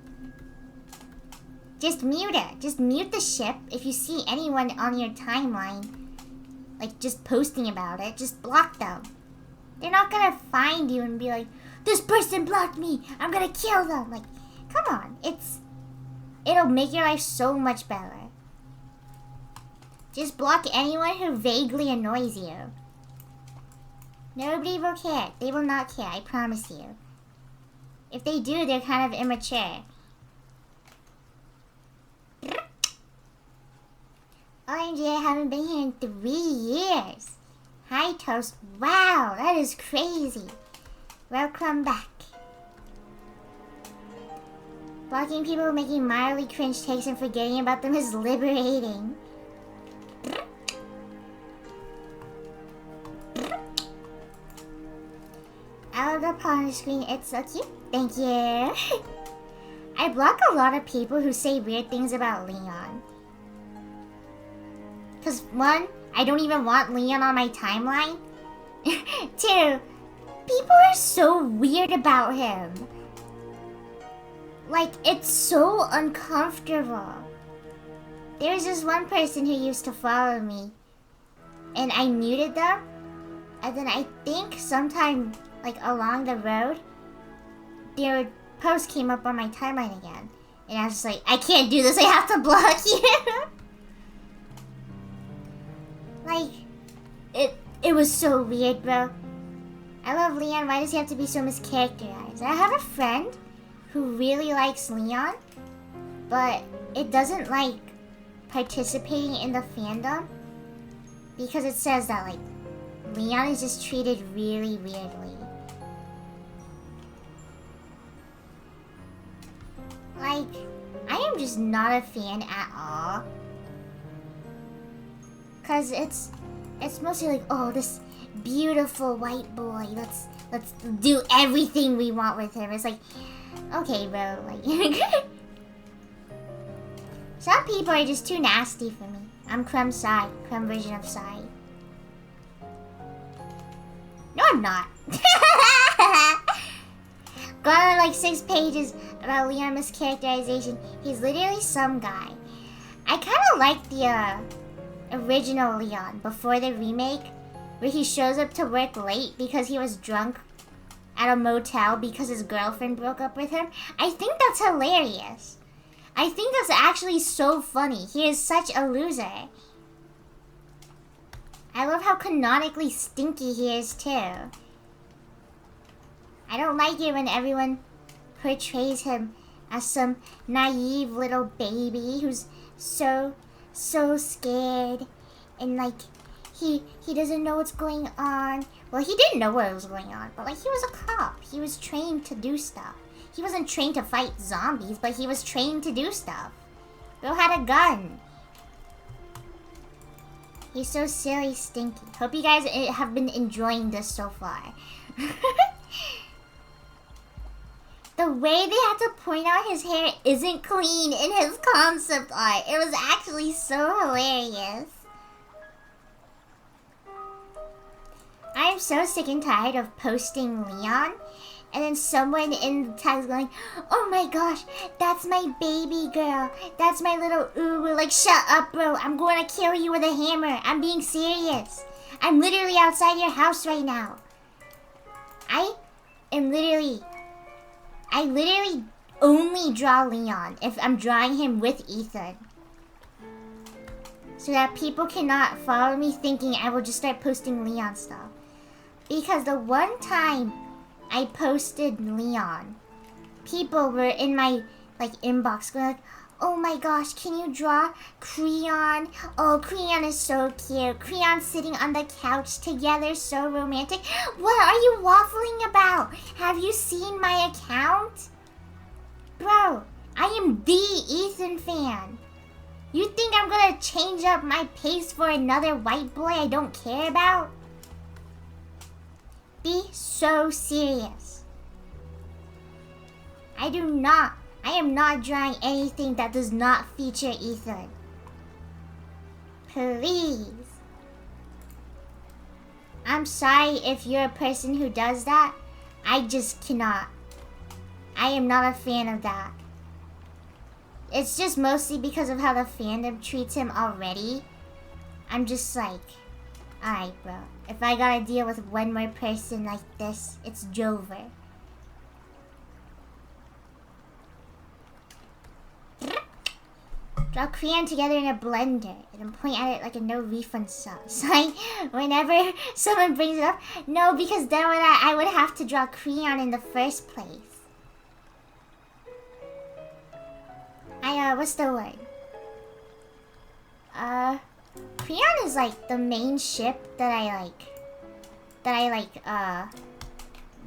Just mute it. Just mute the ship. If you see anyone on your timeline, like, just posting about it, just block them. They're not gonna find you and be like, this person blocked me, I'm gonna kill them. Like, come on. It'll make your life so much better. Just block anyone who vaguely annoys you. Nobody will care. They will not care, I promise you. If they do, they're kind of immature. OMG, I haven't been here in 3 years. Hi, Toast. Wow, that is crazy. Welcome back. Blocking people making mildly cringe takes and forgetting about them is liberating. I love the pawn screen. It's so cute. Thank you. I block a lot of people who say weird things about Leon. Because 1, I don't even want Leon on my timeline. 2, people are so weird about him. Like, it's so uncomfortable. There's this one person who used to follow me. And I muted them. And then I think sometime, like, along the road, their post came up on my timeline again. And I was just like, I can't do this, I have to block you. Like, it was so weird, bro. I love Leon, why does he have to be so mischaracterized? I have a friend who really likes Leon, but it doesn't like participating in the fandom because it says that, like, Leon is just treated really weirdly. Like, I am just not a fan at all. Cause it's mostly like, oh, this beautiful white boy. Let's do everything we want with him. It's like, okay, bro. Like, some people are just too nasty for me. I'm Crumb side, Crumb version of side. No, I'm not. Got on like 6 pages about Leon mischaracterization. He's literally some guy. I kind of like the original Leon before the remake, where he shows up to work late because he was drunk at a motel because his girlfriend broke up with him. I think that's hilarious. I think that's actually so funny. He is such a loser. I love how canonically stinky he is too. I don't like it when everyone portrays him as some naive little baby who's so scared and like he doesn't know what's going on. Well, he didn't know what was going on, but like he was a cop. He was trained to do stuff. He wasn't trained to fight zombies, but he was trained to do stuff. Bro had a gun. He's so silly, stinky. Hope you guys have been enjoying this so far. The way they had to point out his hair isn't clean in his concept art. It was actually so hilarious. I'm so sick and tired of posting Leon. And then someone in the tag is going, oh my gosh, that's my baby girl. That's my little uwu. Like, shut up, bro. I'm going to kill you with a hammer. I'm being serious. I'm literally outside your house right now. I literally only draw Leon if I'm drawing him with Ethan. So that people cannot follow me thinking I will just start posting Leon stuff. Because the one time I posted Leon, people were in my like inbox going like, oh my gosh, can you draw Creon? Oh, Creon is so cute. Creon sitting on the couch together, so romantic. What are you waffling about? Have you seen my account? Bro, I am the Ethan fan. You think I'm gonna change up my pace for another white boy I don't care about? Be so serious. I am not drawing anything that does not feature Ethan. Please. I'm sorry if you're a person who does that. I just cannot. I am not a fan of that. It's just mostly because of how the fandom treats him already. I'm just like, Alright, bro. If I gotta deal with one more person like this, it's Jover. Draw crayon together in a blender and then point at it like a no refund sign whenever someone brings it up. No, because then I would have to draw crayon in the first place. What's the word? Crayon is like the main ship that I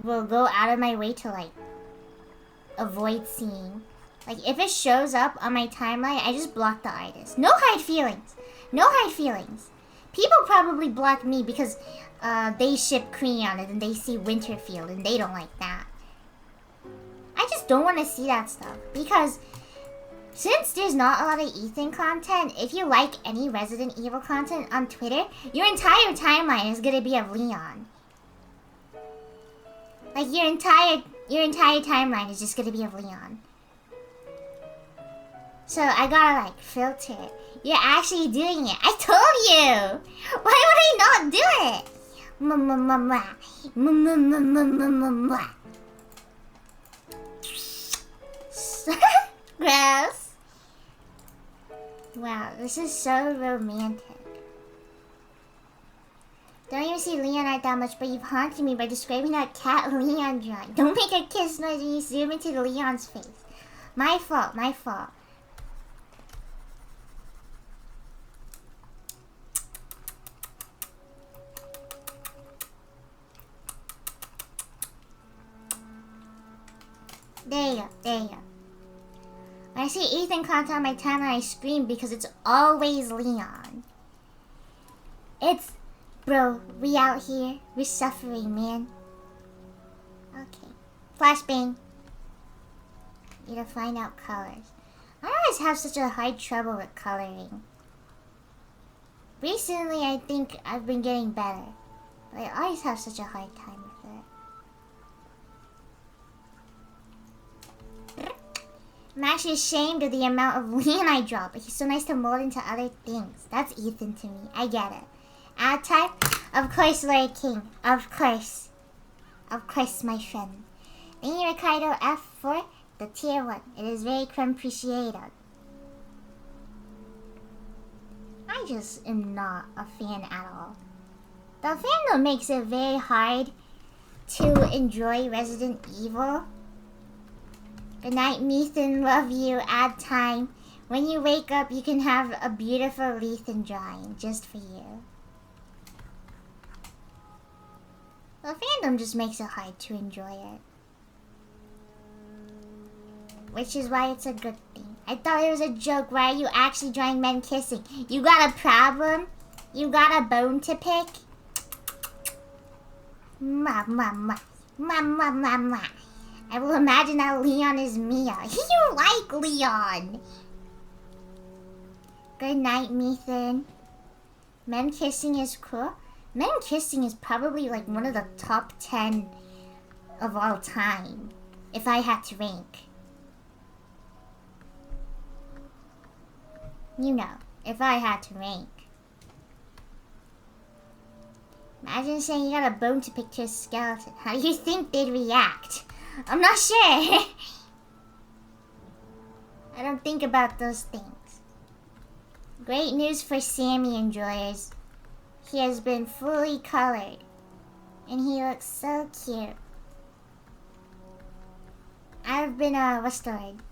will go out of my way to like avoid seeing. Like if it shows up on my timeline, I just block the artist. No hard feelings. No hard feelings. People probably block me because they ship Crayon and then they see Winterfield and they don't like that. I just don't want to see that stuff because since there's not a lot of Ethan content, if you like any Resident Evil content on Twitter, your entire timeline is gonna be of Leon. Like your entire timeline is just gonna be of Leon. So I gotta like filter it. You're actually doing it. I told you! Why would I not do it? Gross. Wow, this is so romantic. Don't even see Leon art that much, but you've haunted me by describing that cat Leon drawing. Don't make a kiss noise when you zoom into the Leon's face. My fault, my fault. There you go, there you go. When I see Ethan content on my timeline, I scream because it's always Leon. It's... Bro, we out here. We're suffering, man. Okay. Flashbang. Need to find out colors. I always have such a hard trouble with coloring. Recently, I think I've been getting better. But I always have such a hard time with it. I'm actually ashamed of the amount of Leon I draw, but he's so nice to mold into other things. That's Ethan to me. I get it. Add type? Of course, Larry King. Of course. Of course, my friend. Thank you, Ricardo F, for the tier 1. It is very appreciated. I just am not a fan at all. The fandom makes it very hard to enjoy Resident Evil. Good night, Ethan. Love you. Add time. When you wake up, you can have a beautiful Ethan drawing just for you. The fandom just makes it hard to enjoy it. Which is why it's a good thing. I thought it was a joke. Why are you actually drawing men kissing? You got a problem? You got a bone to pick? I will imagine that Leon is Mia. You like Leon! Good night, Ethan. Men kissing is cool. Men kissing is probably like one of the top 10 of all time. If I had to rank. You know, if I had to rank. Imagine saying you got a bone to pick to a skeleton. How do you think they'd react? I'm not sure. I don't think about those things. Great news for Sammy enjoyers. He has been fully colored. And he looks so cute. I've been, what's the word?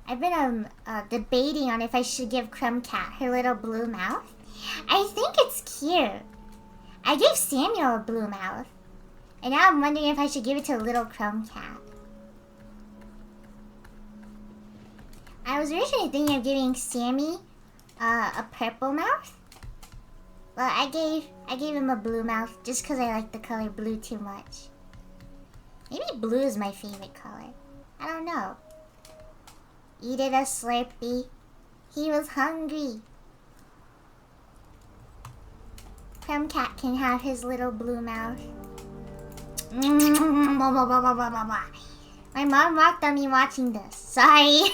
I've been, debating on if I should give Crumb Cat her little blue mouth. I think it's cute. I gave Samuel a blue mouth. And now I'm wondering if I should give it to little Crumb Cat. I was originally thinking of giving Sammy a purple mouth. But I gave him a blue mouth just because I like the color blue too much. Maybe blue is my favorite color. I don't know. Eat it a Slurpee. He was hungry. Crumb Cat can have his little blue mouth. My mom walked on me watching this. Sorry.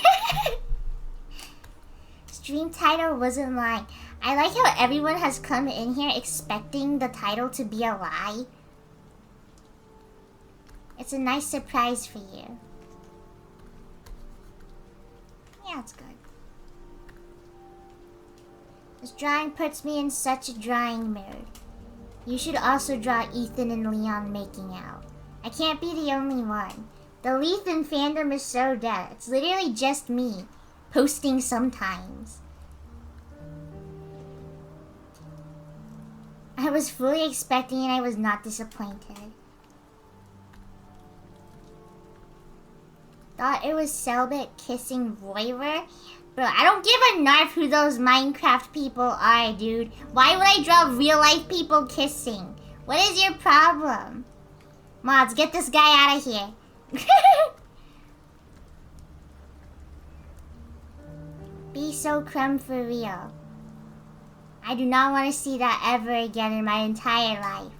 Stream title wasn't mine. I like how everyone has come in here expecting the title to be a lie. It's a nice surprise for you. Yeah, it's good. This drawing puts me in such a drawing mood. You should also draw Ethan and Leon making out. I can't be the only one. The Lethan fandom is so dead. It's literally just me posting sometimes. I was fully expecting and I was not disappointed. Thought it was Selbit kissing Roiver? Bro, I don't give a narf who those Minecraft people are, dude. Why would I draw real life people kissing? What is your problem? Mods, get this guy out of here. Be so crumb for real. I do not want to see that ever again in my entire life.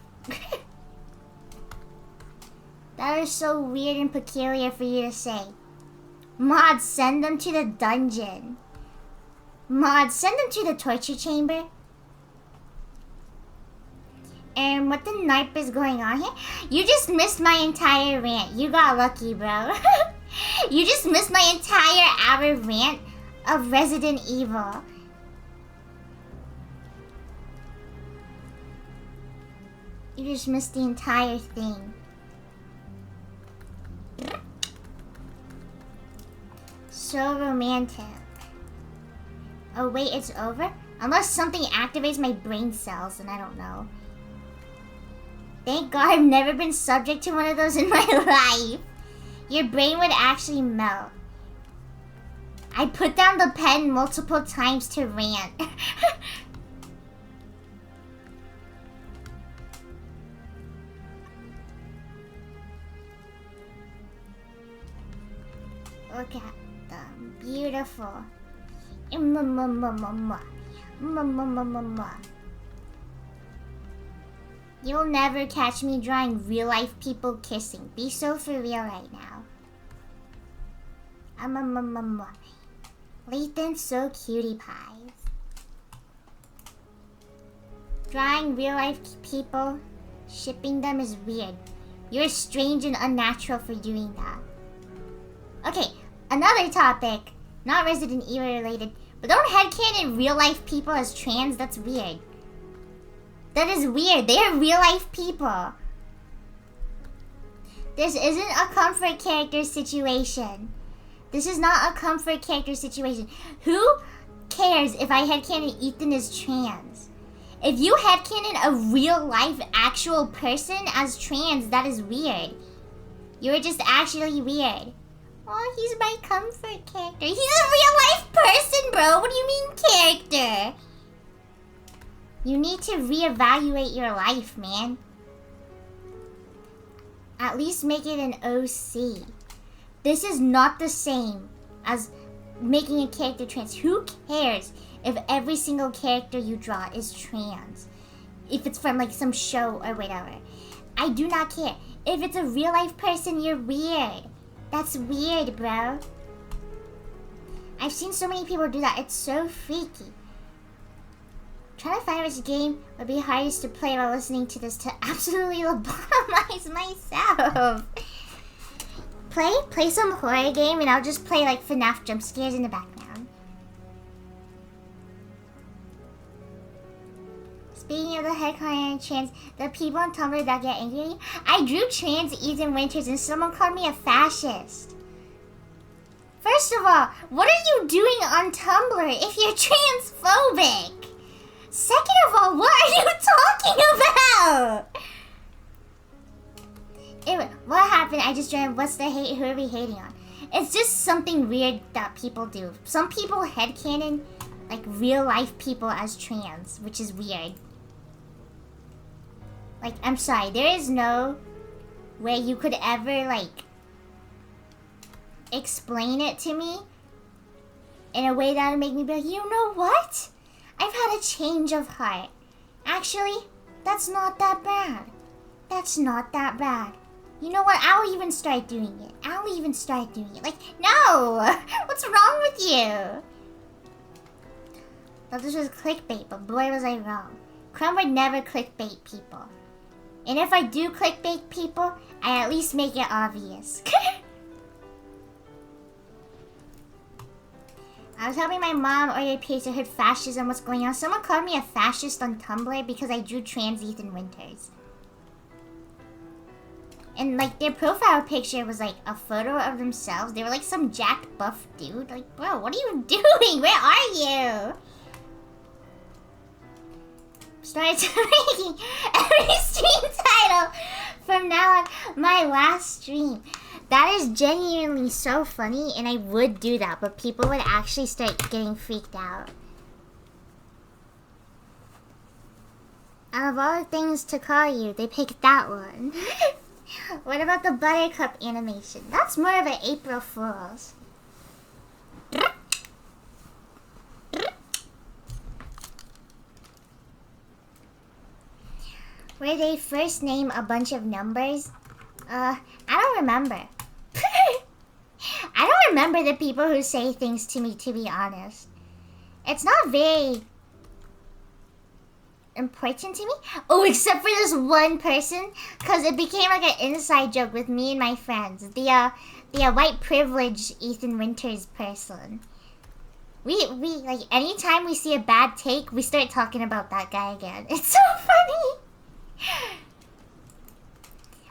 That is so weird and peculiar for you to say. Mods, send them to the dungeon. Mods, send them to the torture chamber. And what the narp is going on here? You just missed my entire rant. You got lucky, bro. You just missed my entire hour rant of Resident Evil. You just missed the entire thing. So romantic. Oh wait, it's over? Unless something activates my brain cells and I don't know. Thank God I've never been subject to one of those in my life. Your brain would actually melt. I put down the pen multiple times to rant. Look at them. Beautiful. You'll never catch me drawing real life people kissing. Be so for real right now. Lethan's so cutie pies. Drawing real life people, shipping them is weird. You're strange and unnatural for doing that. Okay, another topic. Not Resident Evil related, but don't headcanon real life people as trans. That's weird. That is weird. They are real life people. This isn't a comfort character situation. This is not a comfort character situation. Who cares if I headcanon Ethan is trans? If you headcanon a real life actual person as trans, that is weird. You're just actually weird. Oh, he's my comfort character. He's a real life person, bro. What do you mean character? You need to reevaluate your life, man. At least make it an OC. This is not the same as making a character trans. Who cares if every single character you draw is trans? If it's from like some show or whatever. I do not care. If it's a real life person, you're weird. That's weird, bro. I've seen so many people do that. It's so freaky. Trying to find which game would be hardest to play while listening to this to absolutely lobotomize myself. Play some horror game and I'll just play like FNAF jump scares in the background. Speaking of the headcanon trans, the people on Tumblr that get angry at you, I drew trans Ethan Winters and someone called me a fascist. First of all, what are you doing on Tumblr if you're transphobic? Second of all, what are you talking about? Anyway, what happened? I just joined. What's the hate? Who are we hating on? It's just something weird that people do. Some people headcanon like real life people as trans, which is weird. Like, I'm sorry, there is no way you could ever like explain it to me in a way that would make me be like, you know what? I've had a change of heart. Actually, that's not that bad. That's not that bad. You know what? I'll even start doing it. Like, no! What's wrong with you? thought this was clickbait, but boy was I wrong. Crumb would never clickbait people. And if I do clickbait people, I at least make it obvious. I was helping my mom order a page that heard fascism, what's going on. Someone called me a fascist on Tumblr because I drew trans Ethan Winters. And like their profile picture was like a photo of themselves. They were like some jacked buff dude. Like, bro, what are you doing? Where are you? Started making every stream title from now on. My last stream. That is genuinely so funny, and I would do that, but people would actually start getting freaked out. Out of all the things to call you, they picked that one. What about the Buttercup animation? That's more of an April Fool's. Where they first name a bunch of numbers? I don't remember. I don't remember the people who say things to me, to be honest. It's not very important to me. Oh, except for this one person, because it became like an inside joke with me and my friends. The white privilege Ethan Winters person. We like anytime we see a bad take, we start talking about that guy again. It's so funny.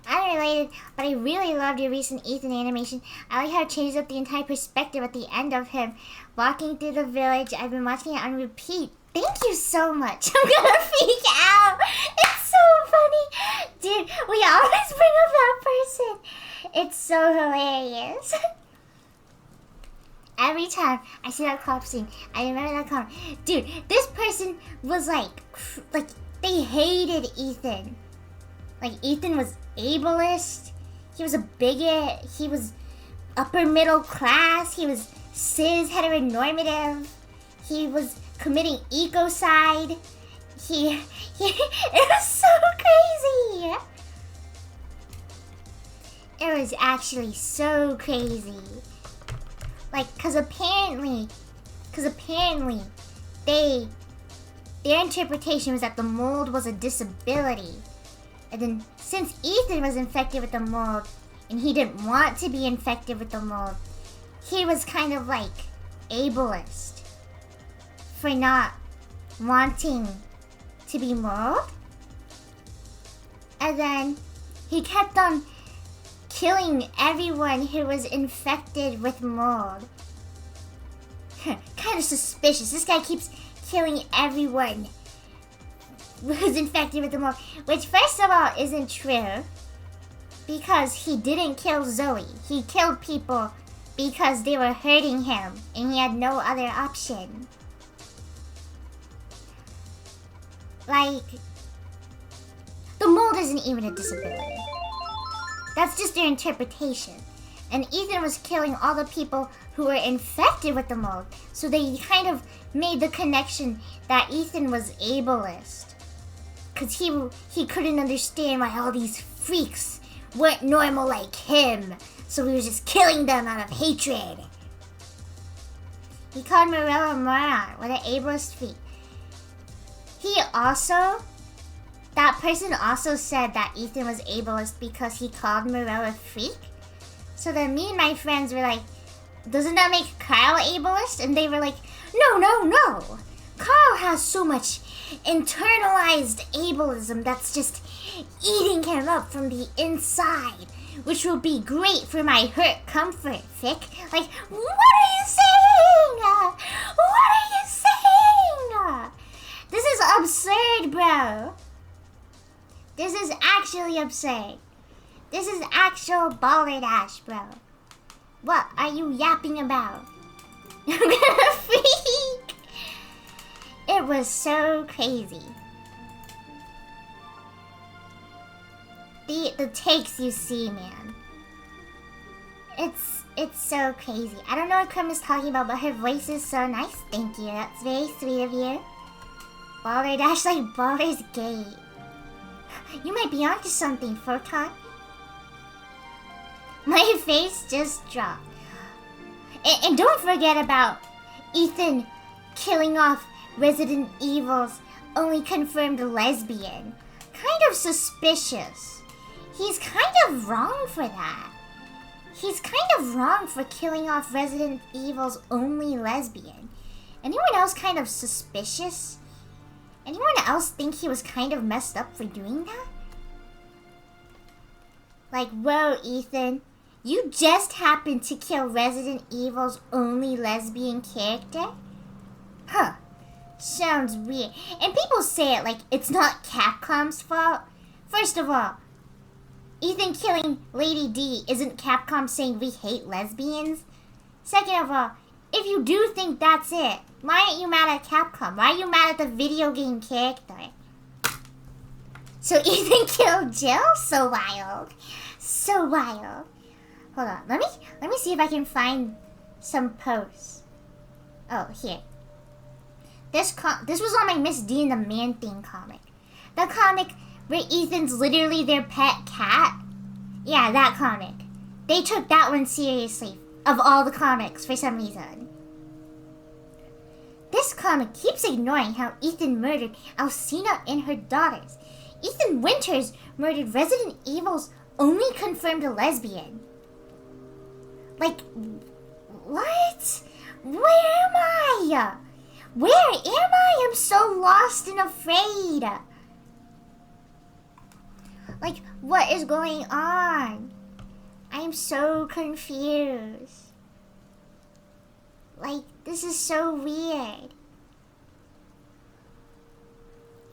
Unrelated, but I really loved your recent Ethan animation. I like how it changes up the entire perspective at the end of him walking through the village. I've been watching it on repeat. Thank you so much. I'm gonna freak out. It's so funny. Dude, we always bring up that person. It's so hilarious. Every time I see that cop scene, I remember that comment. Dude, this person was like they hated Ethan. Like, Ethan was ableist, he was a bigot, he was upper middle class, he was cis heteronormative, he was committing ecocide, it was so crazy! It was actually so crazy. Like, cause apparently, their interpretation was that the mold was a disability. And then, since Ethan was infected with the mold, and he didn't want to be infected with the mold, he was kind of like ableist for not wanting to be mold. And then, he kept on killing everyone who was infected with mold. Kind of suspicious. This guy keeps killing everyone who's infected with the mold, which first of all isn't true, because he didn't kill Zoe. He killed people because they were hurting him and he had no other option. Like, the mold isn't even a disability. That's just their interpretation. And Ethan was killing all the people who were infected with the mold, so they kind of made the connection that Ethan was ableist. Because he couldn't understand why all these freaks weren't normal like him. So he was just killing them out of hatred. He called Morello a moron. What an ableist freak. That person also said that Ethan was ableist because he called Morello a freak. So then me and my friends were like, doesn't that make Kyle ableist? And they were like, no. Carl has so much internalized ableism that's just eating him up from the inside, which will be great for my hurt comfort, Fick. Like, what are you saying? What are you saying? This is absurd, bro. This is actually absurd. This is actual balderdash, bro. What are you yapping about? I'm gonna freak. It was so crazy. The takes you see, man. It's so crazy. I don't know what Krim is talking about, but her voice is so nice. Thank you. That's very sweet of you. Balderdash like Baldur's Gate. You might be onto something, Photon. My face just dropped. And don't forget about Ethan killing off Resident Evil's only confirmed lesbian. Kind of suspicious. He's kind of wrong for that. He's kind of wrong for killing off Resident Evil's only lesbian. Anyone else kind of suspicious? Anyone else think he was kind of messed up for doing that? Like, whoa, Ethan. You just happened to kill Resident Evil's only lesbian character? Huh. Sounds weird. And people say it like it's not Capcom's fault. First of all, Ethan killing Lady D isn't Capcom saying we hate lesbians. Second of all, if you do think that's it, why aren't you mad at Capcom? Why are you mad at the video game character? So Ethan killed Jill? So wild. So wild. Hold on. Let me see if I can find some posts. Oh, here. This was on my Miss D and the Man-Thing comic. The comic where Ethan's literally their pet cat. Yeah, that comic. They took that one seriously, of all the comics, for some reason. This comic keeps ignoring how Ethan murdered Alcina and her daughters. Ethan Winters murdered Resident Evil's only confirmed lesbian. Like, what? Where am I? Where am I? I'm so lost and afraid. Like, what is going on? I'm so confused. Like, this is so weird.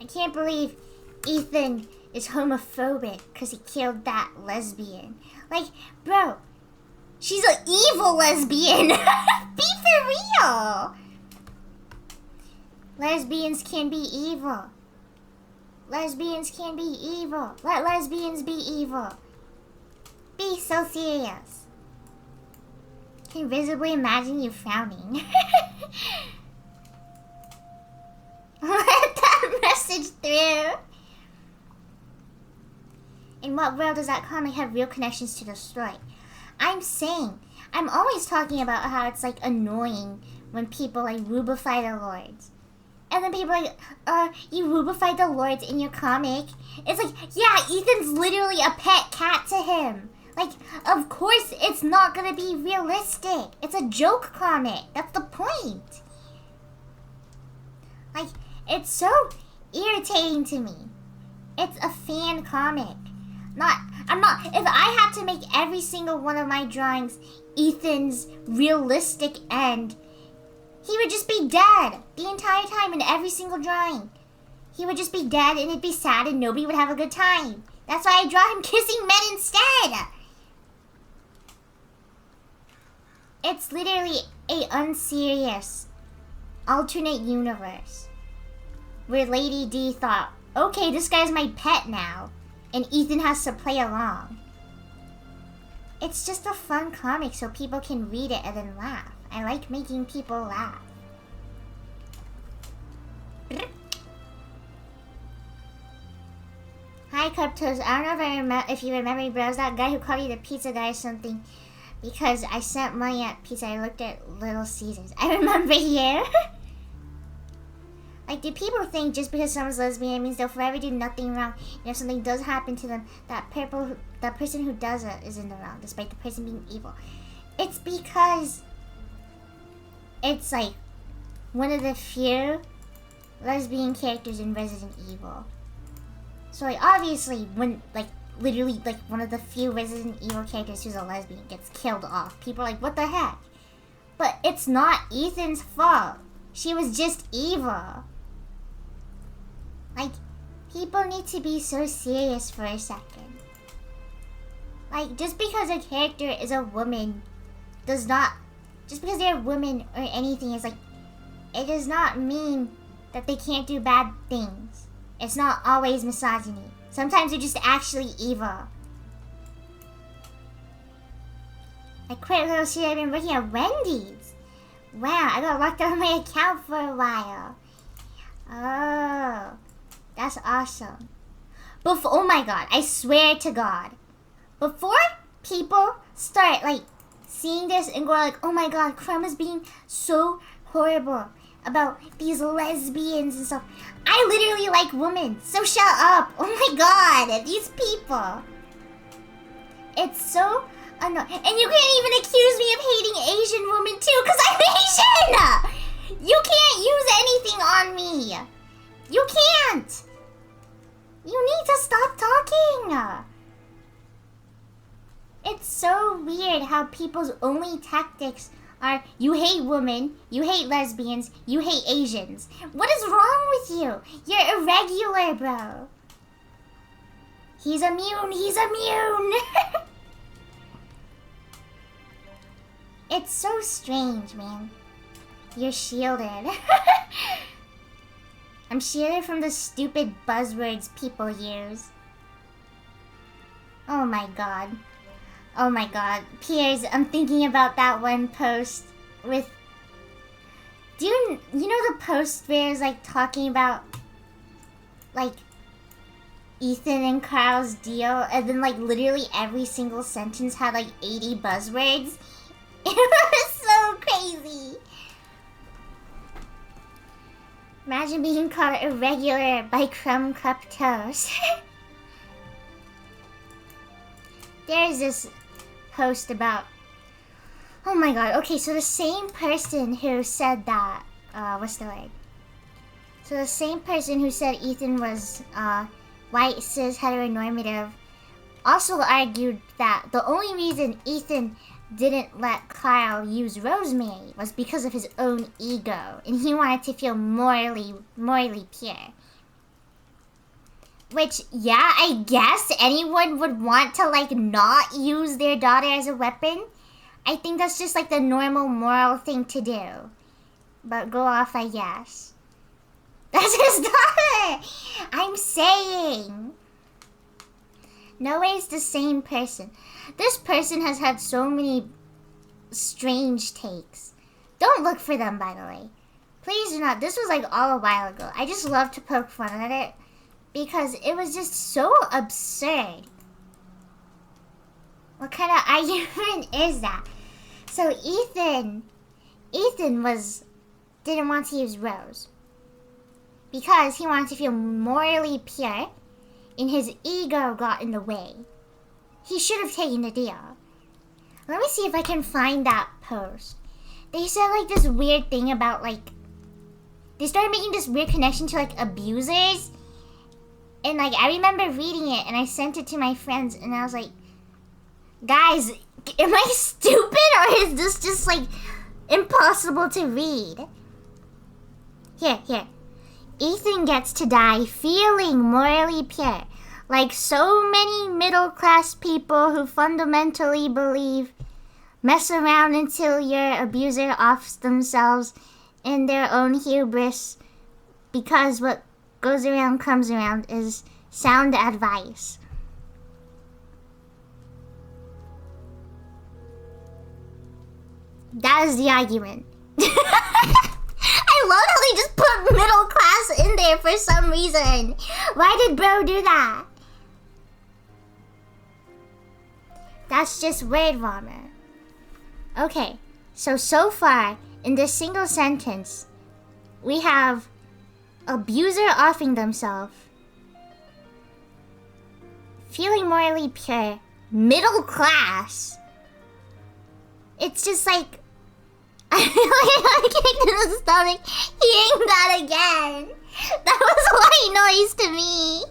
I can't believe Ethan is homophobic because he killed that lesbian. Like, bro, she's an evil lesbian. Be for real. Lesbians can be evil. Lesbians can be evil. Let lesbians be evil. Be so serious. Can visibly imagine you frowning. Let that message through. In what world does that comic have real connections to destroy? I'm saying, I'm always talking about how it's like annoying when people like rubify the lords. And then people are like, you rubified the lords in your comic. It's like, yeah, Ethan's literally a pet cat to him. Like, of course it's not gonna be realistic. It's a joke comic. That's the point. Like, it's so irritating to me. It's a fan comic. If I had to make every single one of my drawings Ethan's realistic end, he would just be dead the entire time in every single drawing. He would just be dead and it'd be sad and nobody would have a good time. That's why I draw him kissing men instead. It's literally a unserious alternate universe where Lady D thought, okay, this guy's my pet now, and Ethan has to play along. It's just a fun comic so people can read it and then laugh. I like making people laugh. Hi, Cryptos. I don't know if you remember me, but I was that guy who called you the pizza guy or something. Because I sent money at pizza. I looked at Little Caesars. I remember you. Like, do people think just because someone's lesbian means they'll forever do nothing wrong? And if something does happen to them, that person who does it is in the wrong, despite the person being evil. It's because it's like one of the few lesbian characters in Resident Evil. So like obviously when like literally like one of the few Resident Evil characters who's a lesbian gets killed off, people are like, what the heck? But it's not Ethan's fault. She was just evil. Like, people need to be so serious for a second. Like, just because a character is a woman does not, just because they're a woman or anything is like, it does not mean that they can't do bad things. It's not always misogyny. Sometimes they're just actually evil. I quit Little Shit. I've been working at Wendy's. Wow, I got locked out of my account for a while. Oh, that's awesome. Oh my god, I swear to God. Before people start like seeing this and go like, oh my god, Crumb is being so horrible. about these lesbians and stuff. I literally like women, so shut up. Oh my god, these people. It's so annoying. And you can't even accuse me of hating Asian women too, because I'm Asian! You can't use anything on me. You can't. You need to stop talking. It's so weird how people's only tactics are you hate women, you hate lesbians, you hate Asians. What is wrong with you? You're irregular, bro. He's immune, he's immune. It's so strange, man. You're shielded. I'm shielded from the stupid buzzwords people use. Oh my god. Oh my god. Piers, I'm thinking about that one post with... Do you know the post where it's like talking about like Ethan and Carl's deal, and then like literally every single sentence had like 80 buzzwords? It was so crazy. Imagine being called irregular by Crumb Cup Toast. There's this post about... Oh my god, okay, so the same person who said that... what's the word? So the same person who said Ethan was white, cis, heteronormative also argued that the only reason Ethan didn't let Kyle use Rosemary was because of his own ego, and he wanted to feel morally pure. Which, yeah, I guess anyone would want to, like, not use their daughter as a weapon. I think that's just, like, the normal moral thing to do. But go off, I guess. That's his daughter! I'm saying. No way it's the same person. This person has had so many strange takes. Don't look for them, by the way. Please do not. This was, like, all a while ago. I just love to poke fun at it, because it was just so absurd. What kind of argument is that? So Ethan didn't want to use Rose because he wanted to feel morally pure, and his ego got in the way. He should have taken the deal. Let me see if I can find that post. They said like this weird thing about like, they started making this weird connection to like abusers. And like, I remember reading it and I sent it to my friends and I was like, guys, am I stupid or is this just like impossible to read? Here. Ethan gets to die feeling morally pure. Like so many middle-class people who fundamentally believe mess around until your abuser offs themselves in their own hubris, because what goes around comes around is sound advice. That is the argument. I love how they just put middle class in there for some reason. Why did bro do that? That's just word vomit. Okay, so far in this single sentence, we have abuser offing themselves, feeling morally pure, middle class. It's just like, I feel like I'm kicked in the stomach hearing that again. That was white noise to me.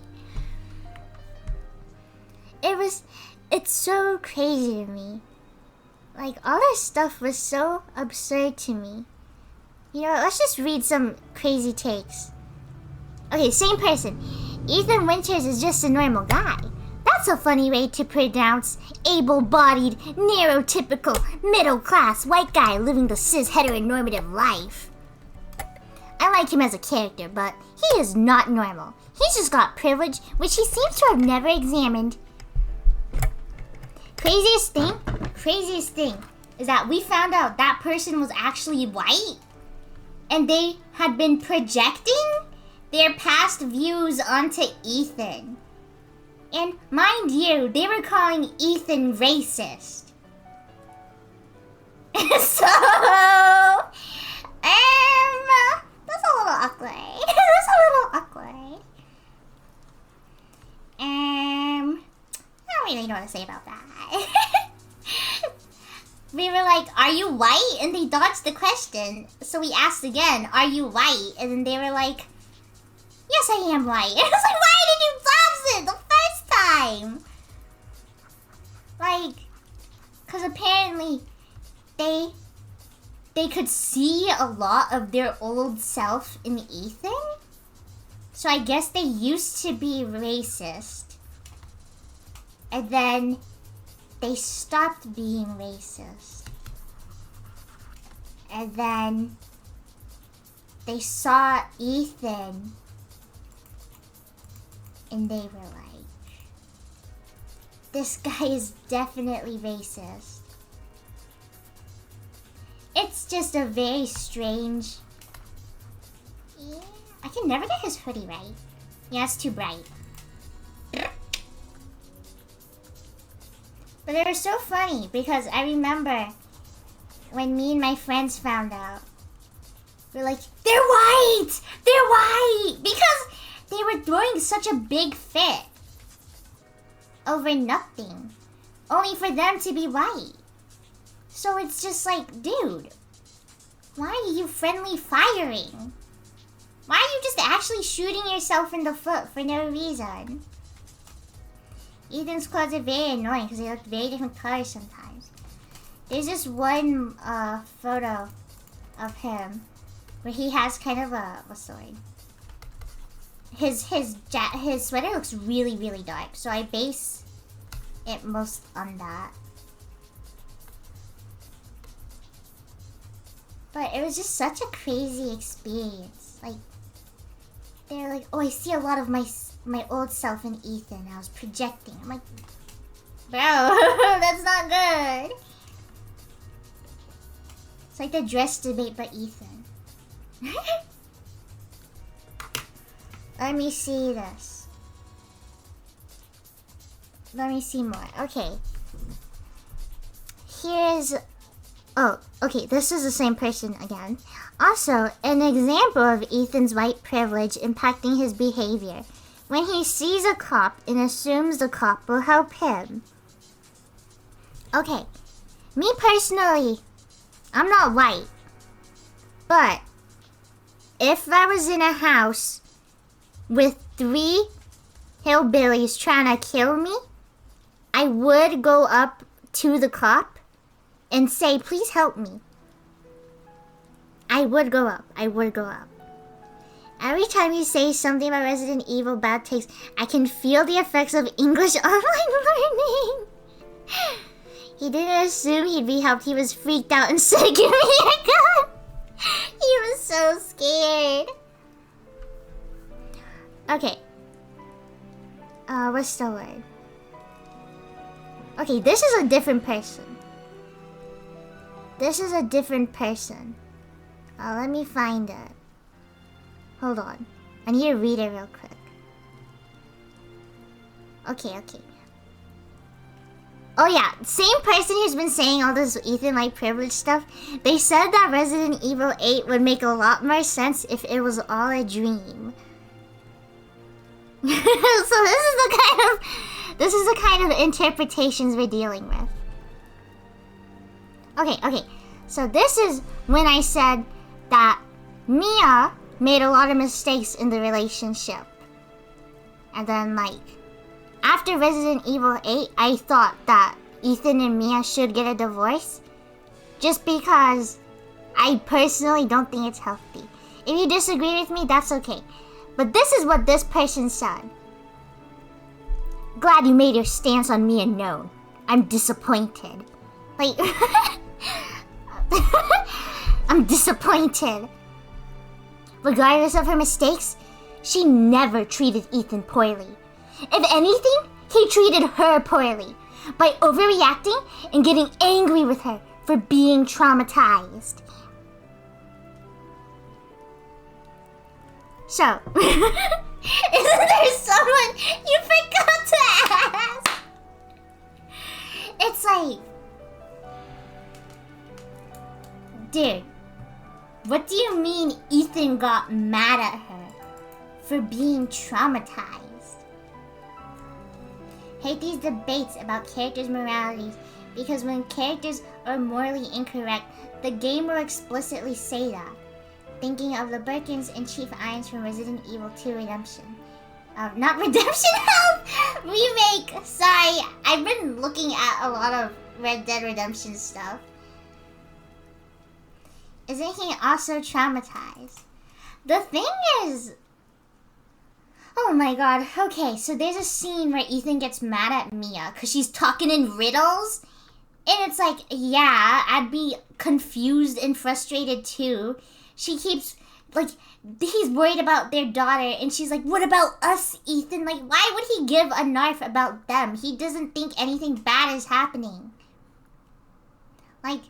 It's so crazy to me. Like, all this stuff was so absurd to me. You know, let's just read some crazy takes. Okay, same person. Ethan Winters is just a normal guy. That's a funny way to pronounce able-bodied, neurotypical, middle-class white guy living the cis heteronormative life. I like him as a character, but he is not normal. He's just got privilege, which he seems to have never examined. Craziest thing is that we found out that person was actually white, and they had been projecting their past views onto Ethan. And mind you, they were calling Ethan racist. So, unfortunately know what to say about that. We were like, are you white? And they dodged the question. So we asked again, are you white? And then they were like, yes, I am white. And I was like, why did you dodge it the first time? Like, because apparently they could see a lot of their old self in Ethan. So I guess they used to be racist. And then they stopped being racist. And then they saw Ethan. And they were like, this guy is definitely racist. It's just a very strange... Yeah, I can never get his hoodie right. Yeah, it's too bright. But they were so funny because I remember when me and my friends found out. We're like, they're white! They're white! Because they were throwing such a big fit over nothing. Only for them to be white. So it's just like, dude, why are you friendly firing? Why are you just actually shooting yourself in the foot for no reason? Ethan's clothes are very annoying because they look very different colors sometimes. There's this one photo of him where he has kind of a, what's the word? His sweater looks really, really dark, so I base it most on that. But it was just such a crazy experience. Like, they're like, oh, I see a lot of my old self in Ethan. I was projecting. I'm like, bro, that's not good. It's like the dress debate, but Ethan. Let me see this. Let me see more. Okay. Here's... Oh, okay, this is the same person again. Also, an example of Ethan's white privilege impacting his behavior. When he sees a cop and assumes the cop will help him. Okay, me personally, I'm not white. But, if I was in a house with 3 hillbillies trying to kill me, I would go up to the cop and say, please help me. I would go up. I would go up. Every time you say something about Resident Evil bad taste, I can feel the effects of English online learning. He didn't assume he'd be helped. He was freaked out and said, give me your gun. He was so scared. Okay. What's the word? Okay, this is a different person. This is a different person. Let me find it. Hold on. I need to read it real quick. Okay. Oh yeah, same person who's been saying all this Ethan Light privilege stuff. They said that Resident Evil 8 would make a lot more sense if it was all a dream. So this is the kind of interpretations we're dealing with. Okay. So this is when I said that Mia made a lot of mistakes in the relationship. And then, like, after Resident Evil 8, I thought that Ethan and Mia should get a divorce. Just because I personally don't think it's healthy. If you disagree with me, that's okay. But this is what this person said. Glad you made your stance on Mia known. I'm disappointed. Like... I'm disappointed. Regardless of her mistakes, she never treated Ethan poorly. If anything, he treated her poorly by overreacting and getting angry with her for being traumatized. So, isn't there someone you forgot to ask? It's like, dude, what do you mean Ethan got mad at her for being traumatized? Hate these debates about characters' moralities, because when characters are morally incorrect, the game will explicitly say that. Thinking of the Birkins and Chief Irons from Resident Evil 2 Redemption. Not Redemption Help! Remake! Sorry, I've been looking at a lot of Red Dead Redemption stuff. Isn't he also traumatized? The thing is... Oh my god, okay, so there's a scene where Ethan gets mad at Mia because she's talking in riddles. And it's like, yeah, I'd be confused and frustrated too. She keeps, like, he's worried about their daughter, and she's like, what about us, Ethan? Like, why would he give a narf about them? He doesn't think anything bad is happening. Like,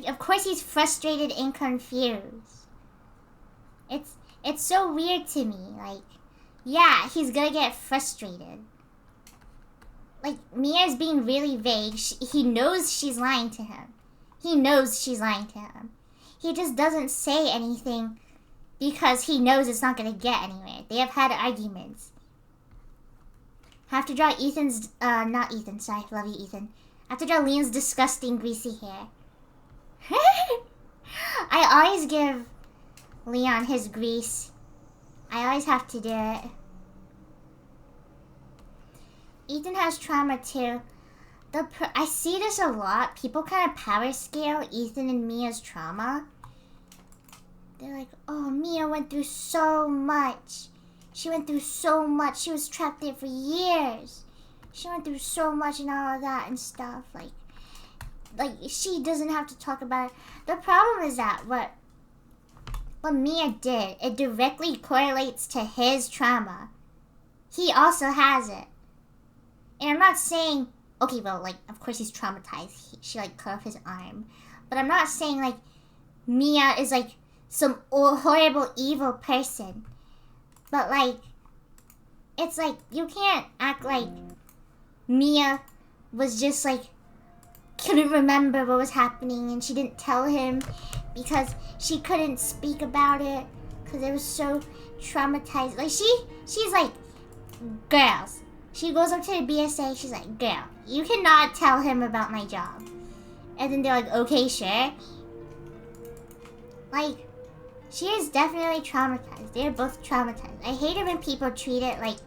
of course he's frustrated and confused. It's so weird to me, like, yeah, he's gonna get frustrated. Like, Mia's being really vague. He knows she's lying to him. He knows she's lying to him. He just doesn't say anything because he knows it's not gonna get anywhere. They have had arguments. Have to draw Ethan's, not Ethan, sorry, love you, Ethan. Have to draw Leon's disgusting greasy hair. I always give Leon his grease. I always have to do it. Ethan has trauma too. I see this a lot. People kind of power scale Ethan and Mia's trauma. They're like, oh, Mia went through so much. She went through so much. She was trapped there for years. She went through so much and all of that and stuff. Like she doesn't have to talk about it. The problem is that what Mia did, it directly correlates to his trauma. He also has it. And I'm not saying, okay, well, like, of course he's traumatized. She, like, cut off his arm. But I'm not saying, like, Mia is, like, some horrible, evil person. But, like, it's like, you can't act like Mia was just, like, couldn't remember what was happening and she didn't tell him because she couldn't speak about it because it was so traumatized. Like, she's like, girls. She goes up to the BSA, she's like, girl, you cannot tell him about my job. And then they're like, okay, sure. Like, she is definitely traumatized. They're both traumatized. I hate it when people treat it like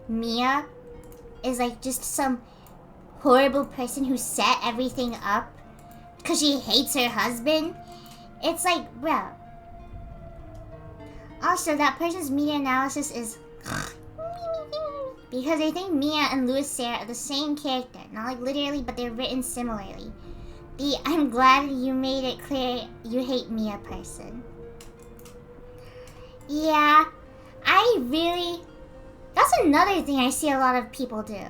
Mia is like just some horrible person who set everything up because she hates her husband. It's like, bro. Also, that person's media analysis is... because I think Mia and Louis Serra are the same character. Not like literally, but they're written similarly. The I'm glad you made it clear you hate Mia person. Yeah, that's another thing I see a lot of people do.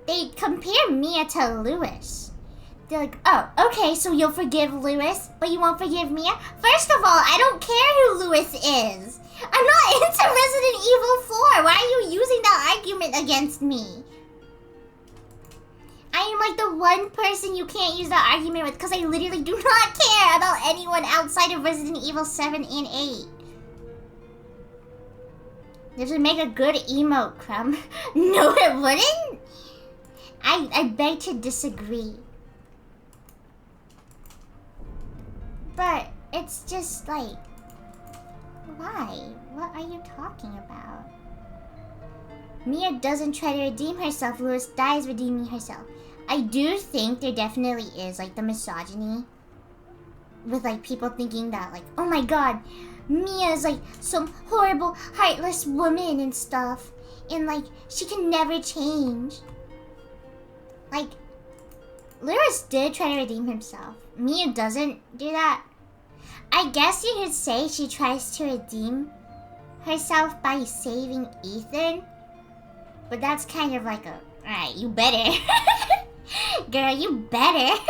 They compare Mia to Louis. They're like, oh, okay, so you'll forgive Louis, but you won't forgive Mia? First of all, I don't care who Louis is. I'm not into Resident Evil 4. Why are you using that argument against me? I am like the one person you can't use that argument with because I literally do not care about anyone outside of Resident Evil 7 and 8. This would make a good emote, Crumb. No, it wouldn't. I beg to disagree. But it's just like, why? What are you talking about? Mia doesn't try to redeem herself. Louis dies redeeming herself. I do think there definitely is like the misogyny with like people thinking that like, oh my god, Mia is like some horrible, heartless woman and stuff. And like, she can never change. Like, Louis did try to redeem himself. Mia doesn't do that. I guess you could say she tries to redeem herself by saving Ethan. But that's kind of like a, alright, you better. Girl, you better.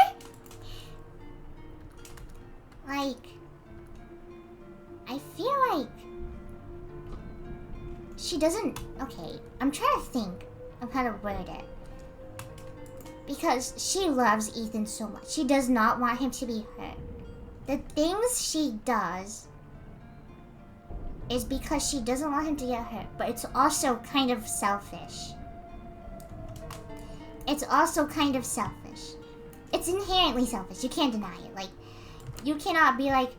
Like, I feel like she doesn't, okay, I'm trying to think of how to word it. Because she loves Ethan so much. She does not want him to be hurt. The things she does is because she doesn't want him to get hurt, but it's also kind of selfish. it's also kind of selfish. It's inherently selfish. You can't deny it. Like, you cannot be like,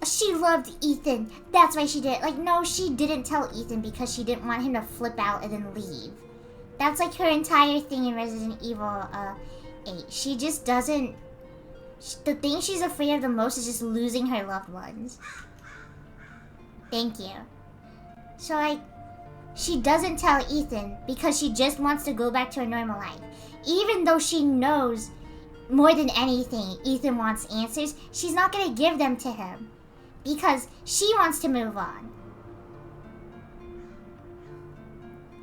she loved Ethan. That's why she did it. Like, no, she didn't tell Ethan because she didn't want him to flip out and then leave. That's like her entire thing in Resident Evil 8. She just doesn't... The thing she's afraid of the most is just losing her loved ones. Thank you. So, like, she doesn't tell Ethan because she just wants to go back to her normal life. Even though she knows more than anything Ethan wants answers, she's not going to give them to him because she wants to move on.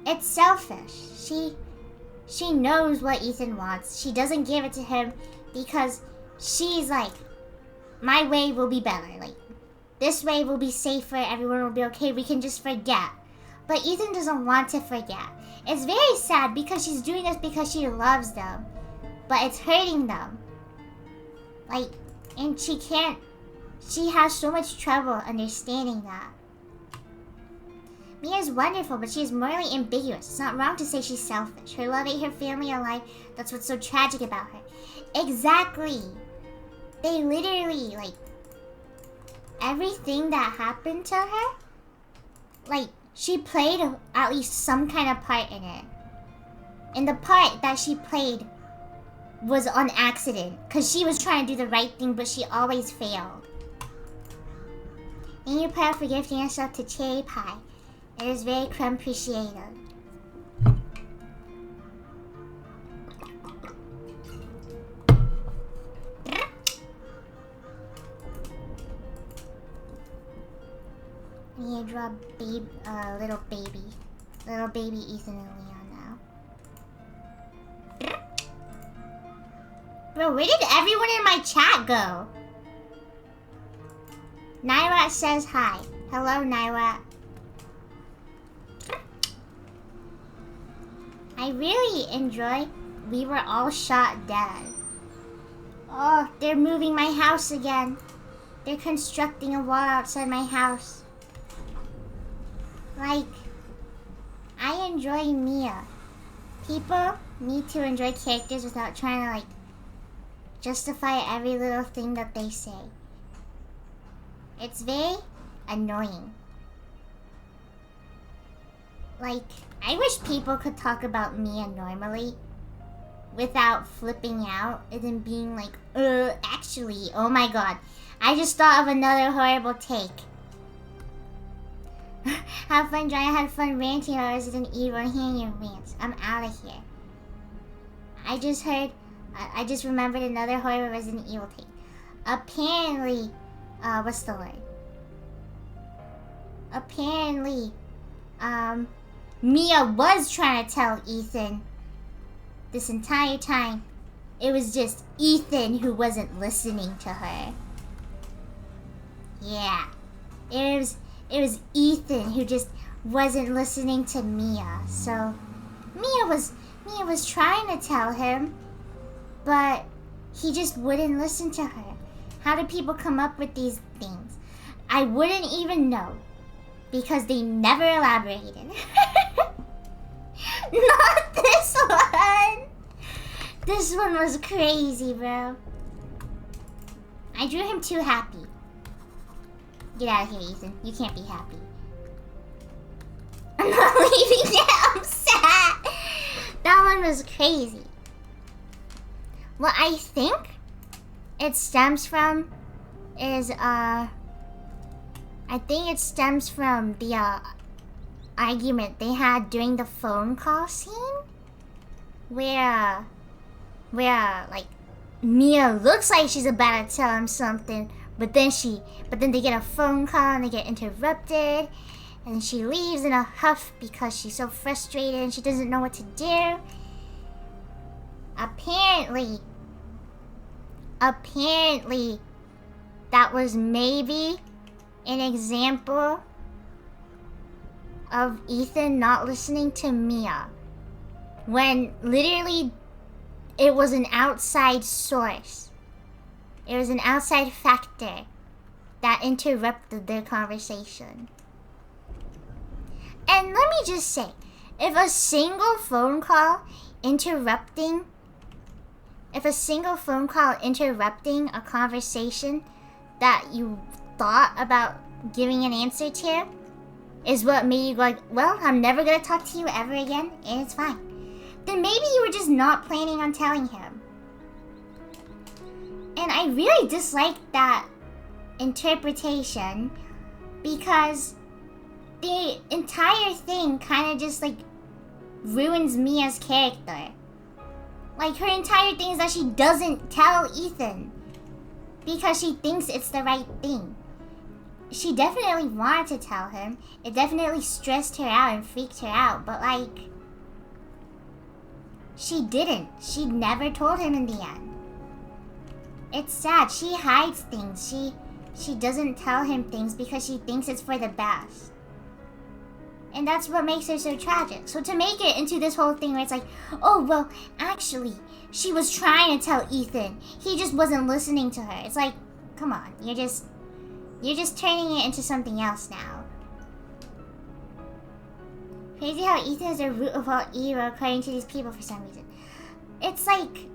It's selfish. She knows what Ethan wants. She doesn't give it to him because she's like, my way will be better. Like, this way will be safer. Everyone will be okay. We can just forget. But Ethan doesn't want to forget. It's very sad because she's doing this because she loves them. But it's hurting them. Like, and she has so much trouble understanding that. Mia's wonderful, but she is morally ambiguous. It's not wrong to say she's selfish. Her love ate her family alive. That's what's so tragic about her. Exactly. They literally, like, everything that happened to her, like, she played at least some kind of part in it. And the part that she played was on accident. Because she was trying to do the right thing, but she always failed. Thank you, Pearl, for gifting us up to Cherry Pie. It is very crumb appreciated. I need to draw little baby Ethan and Leon now. Bro, where did everyone in my chat go? Nairat says hi. Hello, Nairat. I really enjoy We Were All Shot Dead. Oh, they're moving my house again. They're constructing a wall outside my house. Like, I enjoy Mia. People need to enjoy characters without trying to, like, justify every little thing that they say. It's very annoying. Like, I wish people could talk about Mia normally without flipping out and then being like, actually, oh my god, I just thought of another horrible take. Have fun, Johnny. I had fun ranting about Resident Evil and hearing your rants. I'm out of here. I just remembered another horrible Resident Evil take. Apparently, what's the word? Apparently, Mia was trying to tell Ethan this entire time. It was just Ethan who wasn't listening to her. Yeah. It was Ethan who just wasn't listening to Mia. So Mia was trying to tell him, but he just wouldn't listen to her. How do people come up with these things? I wouldn't even know because they never elaborated. Not this one. This one was crazy, bro. I drew him too happy. Get out of here, Ethan. You can't be happy. I'm not leaving yet. I'm sad. That one was crazy. What I think it stems from is, I think it stems from the, argument they had during the phone call scene. Where, like, Mia looks like she's about to tell him something, but then they get a phone call and they get interrupted, and she leaves in a huff because she's so frustrated and she doesn't know what to do. Apparently, that was maybe an example of Ethan not listening to Mia, when literally it was an outside source. It was an outside factor that interrupted their conversation. And let me just say, if a single phone call interrupting, if a single phone call interrupting a conversation that you thought about giving an answer to is what made you go like, well, I'm never gonna talk to you ever again, and it's fine, then maybe you were just not planning on telling him. And I really dislike that interpretation because the entire thing kind of just like ruins Mia's character. Like, her entire thing is that she doesn't tell Ethan because she thinks it's the right thing. She definitely wanted to tell him. It definitely stressed her out and freaked her out, but like, she didn't. She never told him in the end. It's sad. She hides things. She doesn't tell him things because she thinks it's for the best. And that's what makes her so tragic. So to make it into this whole thing where it's like, oh, well, actually, she was trying to tell Ethan. He just wasn't listening to her. It's like, come on. You're just turning it into something else now. Crazy how Ethan is the root of all evil according to these people for some reason. It's like,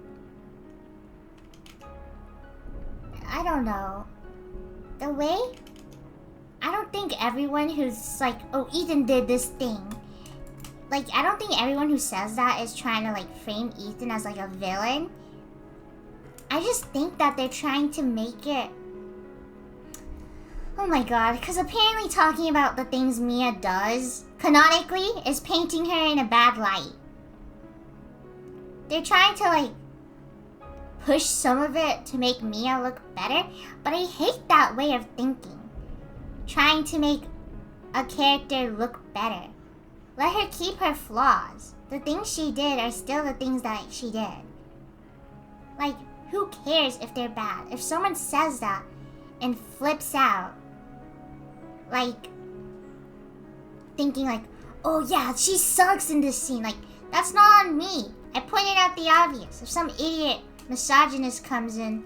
I don't know. The way, I don't think everyone who's like, oh, Ethan did this thing. Like, I don't think everyone who says that is trying to like frame Ethan as like a villain. I just think that they're trying to make it, oh my god, because apparently talking about the things Mia does, canonically, is painting her in a bad light. They're trying to like push some of it to make Mia look better, but I hate that way of thinking. Trying to make a character look better. Let her keep her flaws. The things she did are still the things that she did. Like, who cares if they're bad? If someone says that and flips out, like, thinking like, oh yeah, she sucks in this scene, like, that's not on me. I pointed out the obvious. If some idiot misogynist comes in,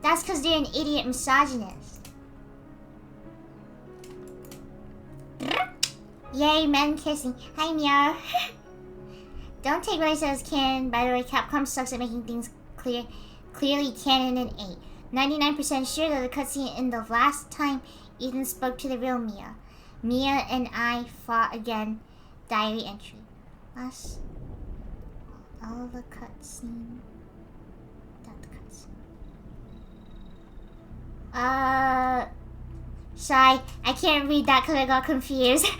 that's because they're an idiot misogynist. Yay, men kissing. Hi, Mia. Don't take what I said as canon. By the way, Capcom sucks at making things clearly canon in 8. 99% sure that the cutscene in the last time Ethan spoke to the real Mia. Mia and I fought again. Diary entry. Last... all the cutscene... Sorry, I can't read that because I got confused. Thank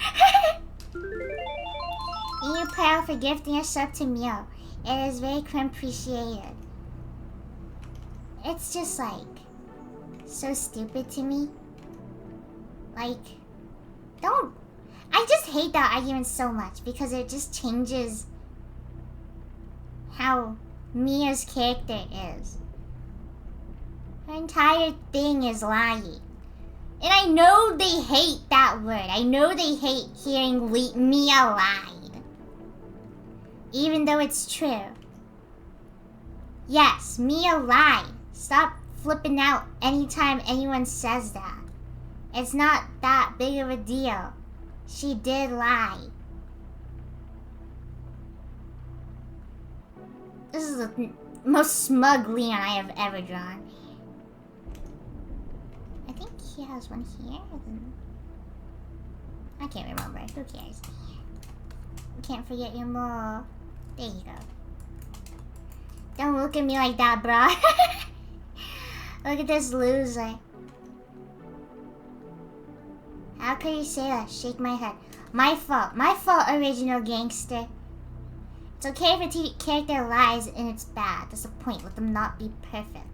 you, Pearl, for gifting a sub to Mio. It is very appreciated. It's just like so stupid to me. Like, don't. I just hate that argument so much because it just changes how Mia's character is. Her entire thing is lying. And I know they hate that word. I know they hate hearing Mia lied. Even though it's true. Yes, Mia lied. Stop flipping out anytime anyone says that. It's not that big of a deal. She did lie. This is the most smug Leon I have ever drawn. I think he has one here. I can't remember. Who cares? You can't forget your mole. There you go. Don't look at me like that, bro. Look at this loser. How could you say that? Shake my head. My fault. My fault, original gangster. It's okay if a character lies and it's bad. That's the point. Let them not be perfect.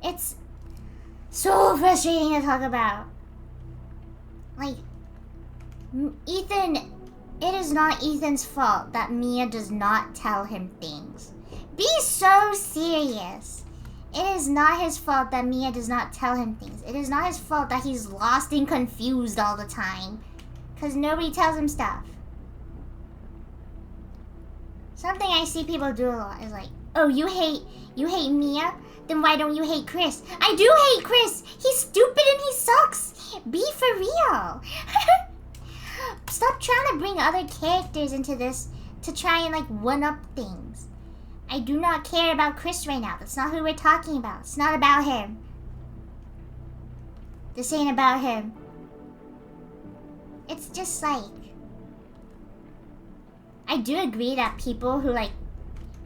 It's so frustrating to talk about. Like, Ethan, it is not Ethan's fault that Mia does not tell him things. Be so serious. It is not his fault that Mia does not tell him things. It is not his fault that he's lost and confused all the time. Because nobody tells him stuff. Something I see people do a lot is like, oh, you hate Mia? Then why don't you hate Chris? I do hate Chris! He's stupid and he sucks! Be for real! Stop trying to bring other characters into this to try and like one-up things. I do not care about Chris right now. That's not who we're talking about. It's not about him. This ain't about him. It's just like, I do agree that people who like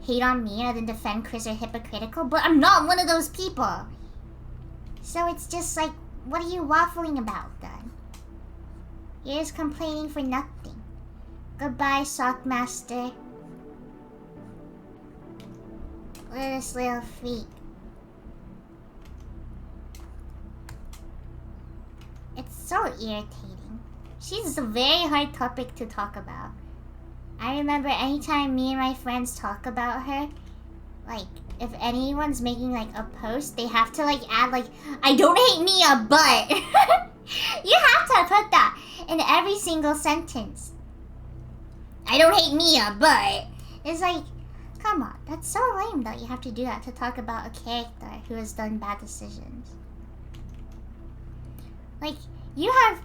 hate on me and then defend Chris are hypocritical, but I'm not one of those people. So it's just like, what are you waffling about then? You're just complaining for nothing. Goodbye, Sockmaster. Look at this little freak. It's so irritating. She's a very hard topic to talk about. I remember anytime me and my friends talk about her, like, if anyone's making, like, a post, they have to, like, add, like, I don't hate Mia, but... You have to put that in every single sentence. I don't hate Mia, but... It's like, come on, that's so lame that you have to do that to talk about a character who has done bad decisions. Like, you have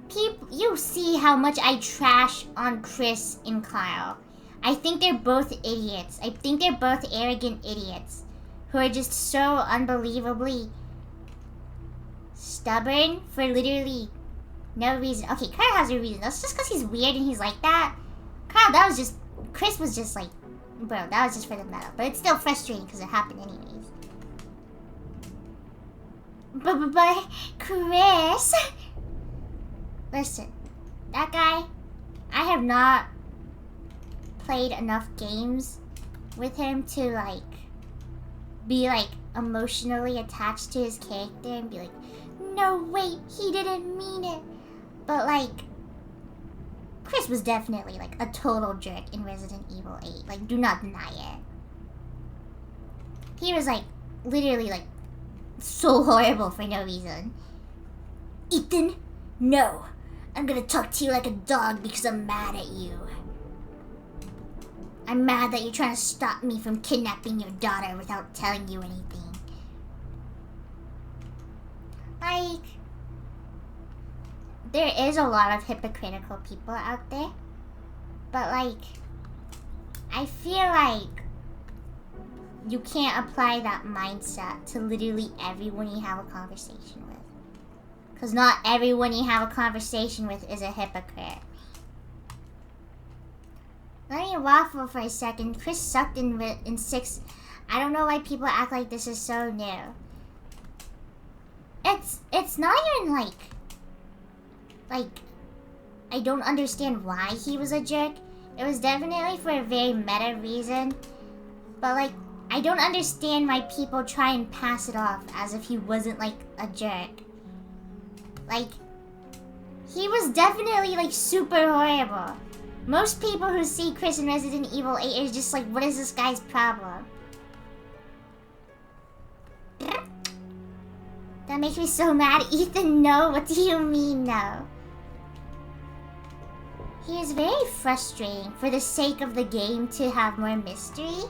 people, you see how much I trash on Chris and Kyle. I think they're both idiots. I think they're both arrogant idiots who are just so unbelievably stubborn for literally no reason. Okay, Kyle has a reason. That's just because he's weird and he's like that. Kyle, that was just, Chris was just like, bro, that was just for the meta. But it's still frustrating because it happened anyways. But Chris... Listen, that guy, I have not played enough games with him to, like, be, like, emotionally attached to his character and be like, no, wait, he didn't mean it. But, like, Chris was definitely, like, a total jerk in Resident Evil 8. Like, do not deny it. He was, like, literally, like, so horrible for no reason. Ethan, no. I'm gonna talk to you like a dog because I'm mad at you. I'm mad that you're trying to stop me from kidnapping your daughter without telling you anything. Like, there is a lot of hypocritical people out there. But, like, I feel like you can't apply that mindset to literally everyone you have a conversation with. Because not everyone you have a conversation with is a hypocrite. Let me waffle for a second. Chris sucked in 6. I don't know why people act like this is so new. It's not even like I don't understand why he was a jerk. It was definitely for a very meta reason. But like, I don't understand why people try and pass it off as if he wasn't like a jerk. Like, he was definitely, like, super horrible. Most people who see Chris in Resident Evil 8 are just like, what is this guy's problem? That makes me so mad. Ethan, no. What do you mean, no? He is very frustrating for the sake of the game to have more mystery.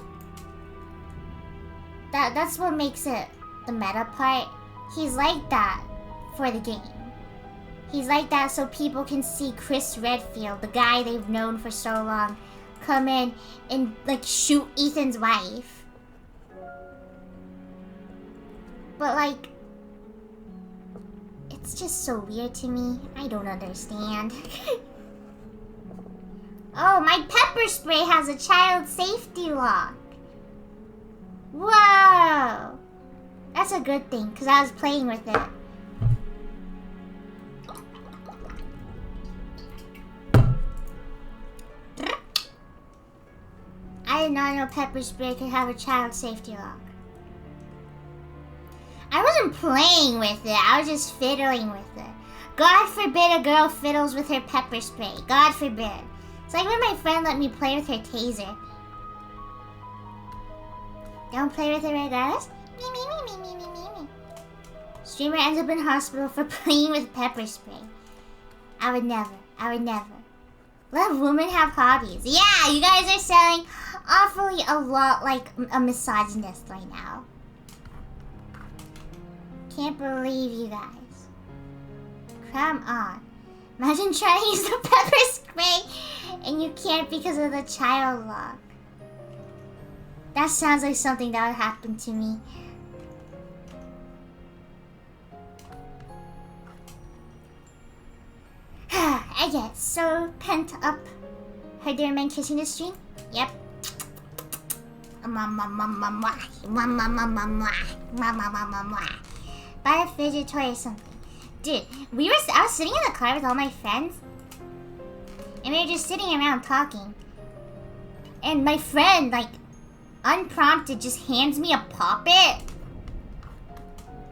That's what makes it the meta part. He's like that for the game. He's like that so people can see Chris Redfield, the guy they've known for so long, come in and, like, shoot Ethan's wife. But, like, it's just so weird to me. I don't understand. Oh, my pepper spray has a child safety lock. Whoa! That's a good thing, because I was playing with it. I did not know pepper spray could have a child safety lock. I wasn't playing with it, I was just fiddling with it. God forbid a girl fiddles with her pepper spray. God forbid. It's like when my friend let me play with her taser. Don't play with it regardless? Me, me, me, me, me, me, me, me. Streamer ends up in hospital for playing with pepper spray. I would never. I would never. Let women have hobbies. Yeah, you guys are selling awfully a lot like a misogynist right now. Can't believe you guys. Come on. Imagine trying to use the pepper spray and you can't because of the child lock. That sounds like something that would happen to me. I get so pent up. Heard there are men kissing the stream? Yep. Buy a fidget toy or something. Dude, I was sitting in the car with all my friends. And we were just sitting around talking. And my friend, like, unprompted, just hands me a Pop-It.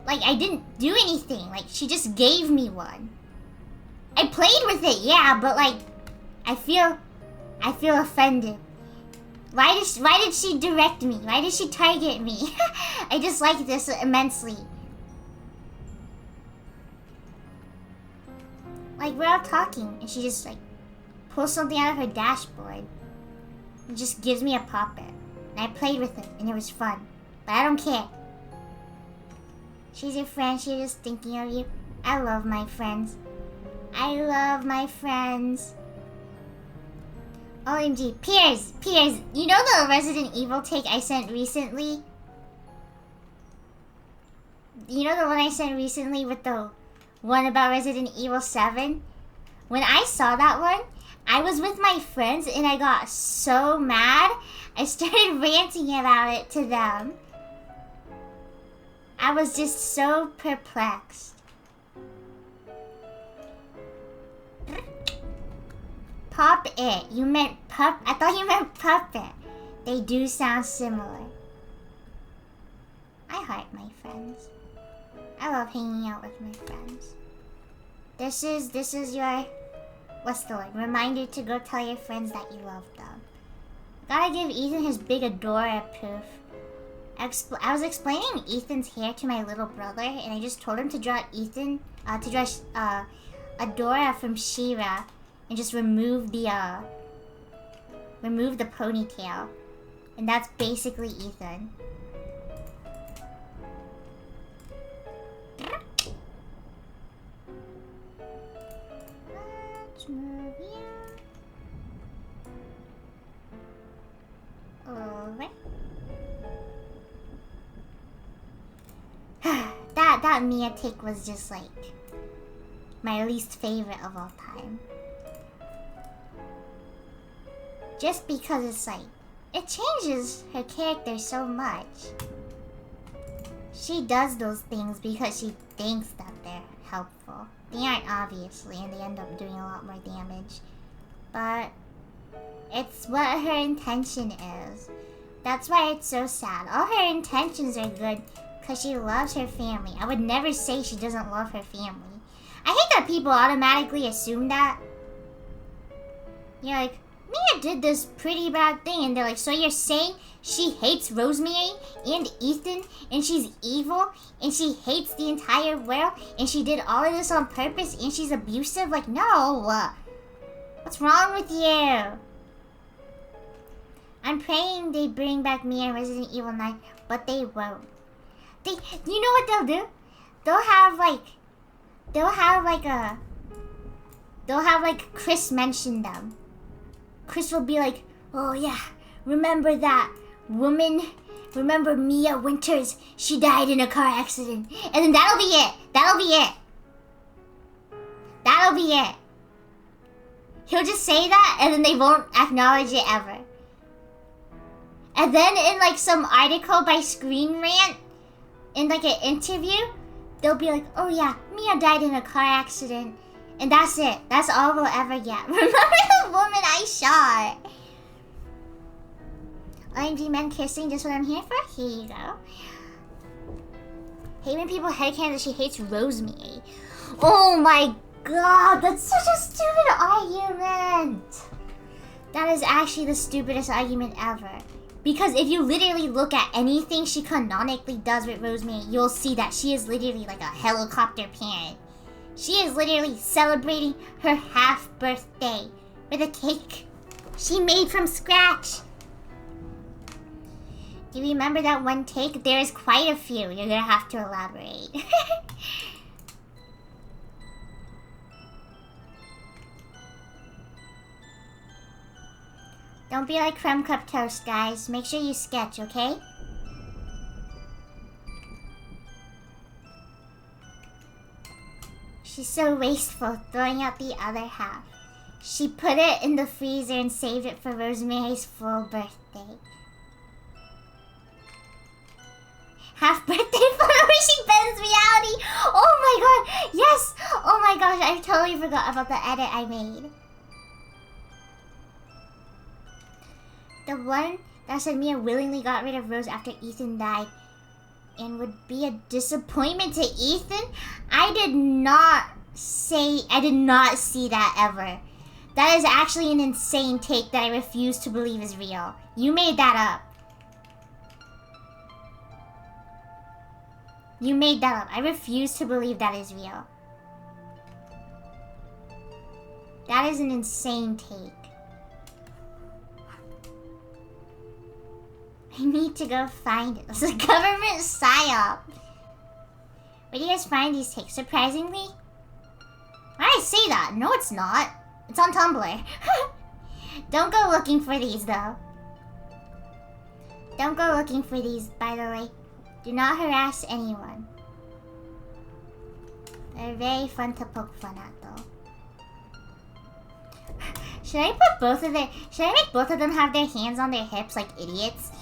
Like, I didn't do anything. Like, she just gave me one. I played with it, yeah, but like, I feel offended. Why did she direct me? Why did she target me? I dislike this immensely. Like, we're all talking, and she just like pulls something out of her dashboard and just gives me a Pop-It. And I played with it, and it was fun. But I don't care. She's your friend, she's just thinking of you. I love my friends. I love my friends. OMG. Piers, you know the Resident Evil take I sent recently? You know the one I sent recently with the one about Resident Evil 7? When I saw that one, I was with my friends and I got so mad. I started ranting about it to them. I was just so perplexed. Pop-It. You meant pup? I thought you meant puppet. They do sound similar. I heart my friends. I love hanging out with my friends. This is your, what's the word? Reminder to go tell your friends that you love them. Gotta give Ethan his big Adora poof. I was explaining Ethan's hair to my little brother, and I just told him to draw Adora from She-Ra. And just remove the ponytail. And that's basically Ethan. Let's move here. Over. that Mia take was just like my least favorite of all time. Just because it's like, it changes her character so much. She does those things because she thinks that they're helpful. They aren't, obviously, and they end up doing a lot more damage. But it's what her intention is. That's why it's so sad. All her intentions are good because she loves her family. I would never say she doesn't love her family. I hate that people automatically assume that. You're like, Mia did this pretty bad thing, and they're like, so you're saying she hates Rosemary and Ethan, and she's evil, and she hates the entire world, and she did all of this on purpose, and she's abusive? Like, no! What's wrong with you? I'm praying they bring back Mia in Resident Evil 9, but they won't. You know what they'll do? They'll have like Chris mention them. Chris will be like, oh yeah, remember that woman? Remember Mia Winters? She died in a car accident. And then that'll be it. That'll be it. He'll just say that, and then they won't acknowledge it ever. And then in like some article by Screen Rant, in like an interview, they'll be like, oh yeah, Mia died in a car accident. And that's it. That's all we'll ever get. Remember the woman I shot? OMG men kissing, just what I'm here for? Here you go. Hate when people headcanon that she hates Rosemary. Oh my god, that's such a stupid argument. That is actually the stupidest argument ever. Because if you literally look at anything she canonically does with Rosemary, you'll see that she is literally like a helicopter parent. She is literally celebrating her half-birthday with a cake she made from scratch. Do you remember that one take? There is quite a few. You're gonna have to elaborate. Don't be like Crumb Cup Toast, guys. Make sure you sketch, okay? She's so wasteful, throwing out the other half. She put it in the freezer and saved it for Rosemary's full birthday. Half birthday photo where she bends reality. Oh my god, yes! Oh my gosh, I totally forgot about the edit I made. The one that said Mia willingly got rid of Rose after Ethan died and would be a disappointment to Ethan? I did not see that ever. That is actually an insane take that I refuse to believe is real. You made that up. You made that up. I refuse to believe that is real. That is an insane take. I need to go find it. It's a government psyop. Where do you guys find these takes? Surprisingly? Why did I say that? No, it's not. It's on Tumblr. Don't go looking for these, though. Don't go looking for these, by the way. Do not harass anyone. They're very fun to poke fun at, though. Should I make both of them have their hands on their hips like idiots?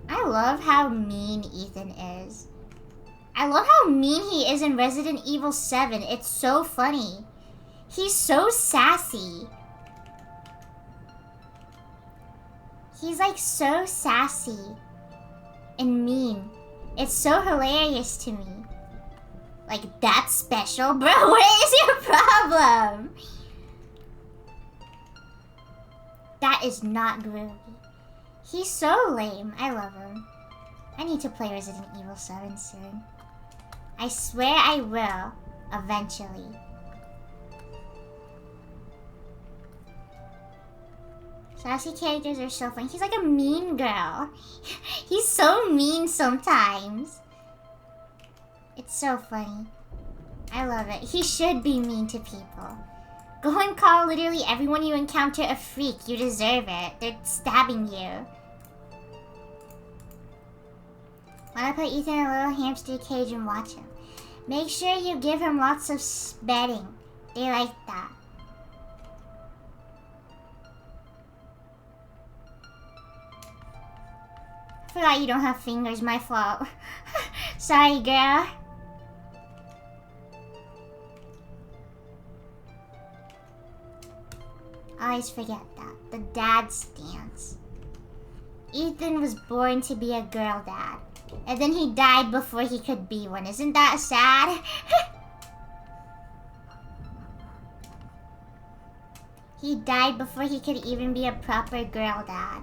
I love how mean Ethan is. I love how mean he is in Resident Evil 7. It's so funny. He's so sassy. He's like so sassy and mean. It's so hilarious to me. Like, that's special? Bro, what is your problem? That is not groovy. He's so lame. I love him. I need to play Resident Evil 7 soon. I swear I will, eventually. Sassy characters are so funny. He's like a mean girl. He's so mean sometimes. It's so funny. I love it. He should be mean to people. Go and call literally everyone you encounter a freak. You deserve it. They're stabbing you. Wanna put Ethan in a little hamster cage and watch him. Make sure you give him lots of bedding. They like that. Forgot you don't have fingers, my fault. Sorry, girl. I always forget that. The dad stance. Ethan was born to be a girl dad. And then he died before he could be one. Isn't that sad? He died before he could even be a proper girl dad.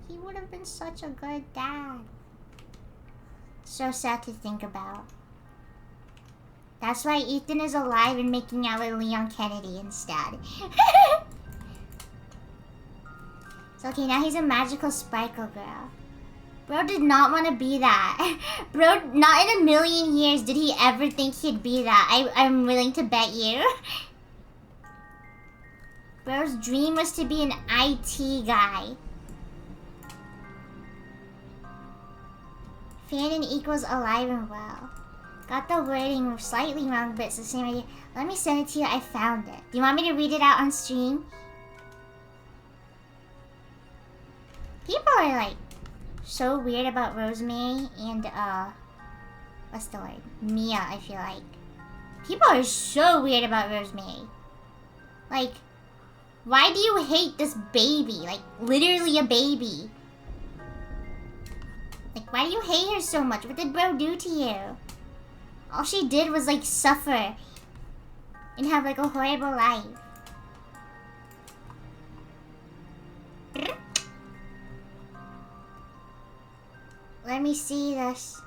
He would have been such a good dad. So sad to think about. That's why Ethan is alive and making out with Leon Kennedy instead. It's okay, now he's a magical sparkle girl. Bro did not want to be that. Bro, not in a million years did he ever think he'd be that. I'm willing to bet you. Bro's dream was to be an IT guy. Fanon equals alive and well. Got the wording slightly wrong, but it's the same idea. Let me send it to you. I found it. Do you want me to read it out on stream? People are like so weird about Rosemary and what's the word? Mia, I feel like. People are so weird about Rosemary. Like, why do you hate this baby? Like, literally a baby. Like, why do you hate her so much? What did bro do to you? All she did was, like, suffer and have, like, a horrible life. Let me see this.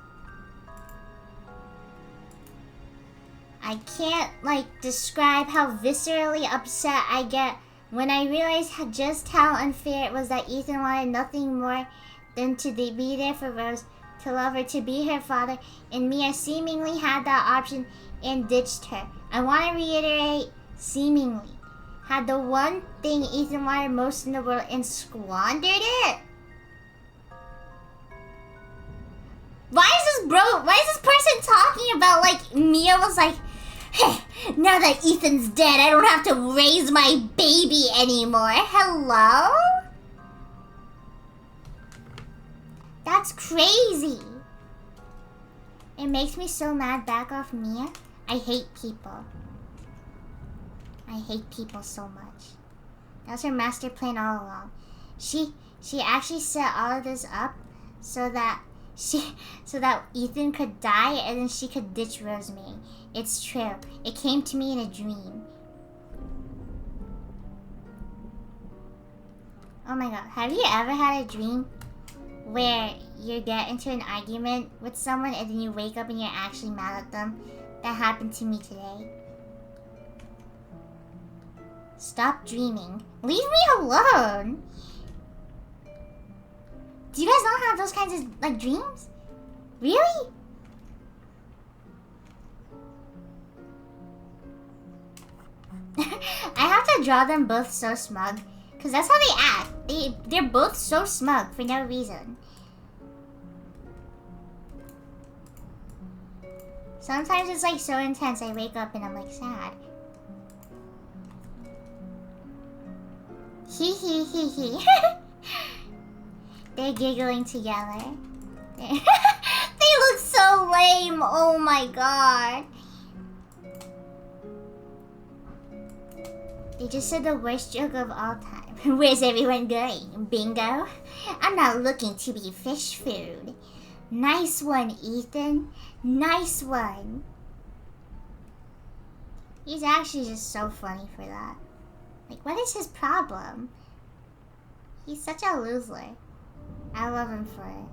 I can't, like, describe how viscerally upset I get When I realized just how unfair it was that Ethan wanted nothing more than to be there for Rose, to love her, to be her father, and Mia seemingly had that option and ditched her. I want to reiterate, seemingly. Had the one thing Ethan wanted most in the world and squandered it? Why is this person talking about like Mia was like, hey, now that Ethan's dead, I don't have to raise my baby anymore. Hello? That's crazy. It makes me so mad. Back off, Mia. I hate people. I hate people so much. That was her master plan all along. She actually set all of this up so that Ethan could die and then she could ditch Rosemary. It's true. It came to me in a dream. Oh my god. Have you ever had a dream where you get into an argument with someone and then you wake up and you're actually mad at them? That happened to me today. Stop dreaming. Leave me alone! Do you guys not have those kinds of, like, dreams? Really? I have to draw them both so smug. Because that's how they act. They're both so smug for no reason. Sometimes it's, like, so intense I wake up and I'm, like, sad. Hee hee hee hee. They're giggling together. They look so lame. Oh my god. They just said the worst joke of all time. Where's everyone going? Bingo? I'm not looking to be fish food. Nice one, Ethan. Nice one. He's actually just so funny for that. Like, what is his problem? He's such a loser. I love him for it.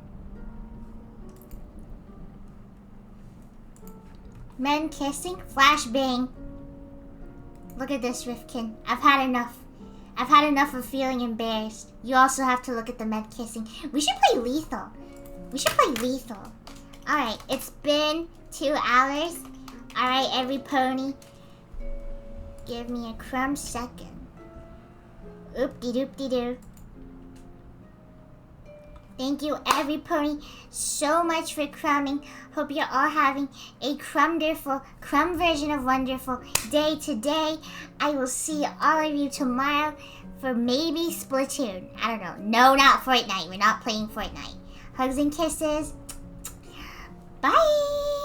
Men kissing? Flashbang. Look at this, Rifkin. I've had enough. I've had enough of feeling embarrassed. You also have to look at the men kissing. We should play Lethal. We should play Lethal. Alright, it's been 2 hours. Alright, every pony. Give me a crumb second. Oop-de-doop-de-doo. Thank you, everybody, so much for crumbing. Hope you're all having a crumderful, crumb version of wonderful day today. I will see all of you tomorrow for maybe Splatoon. I don't know. No, not Fortnite. We're not playing Fortnite. Hugs and kisses. Bye.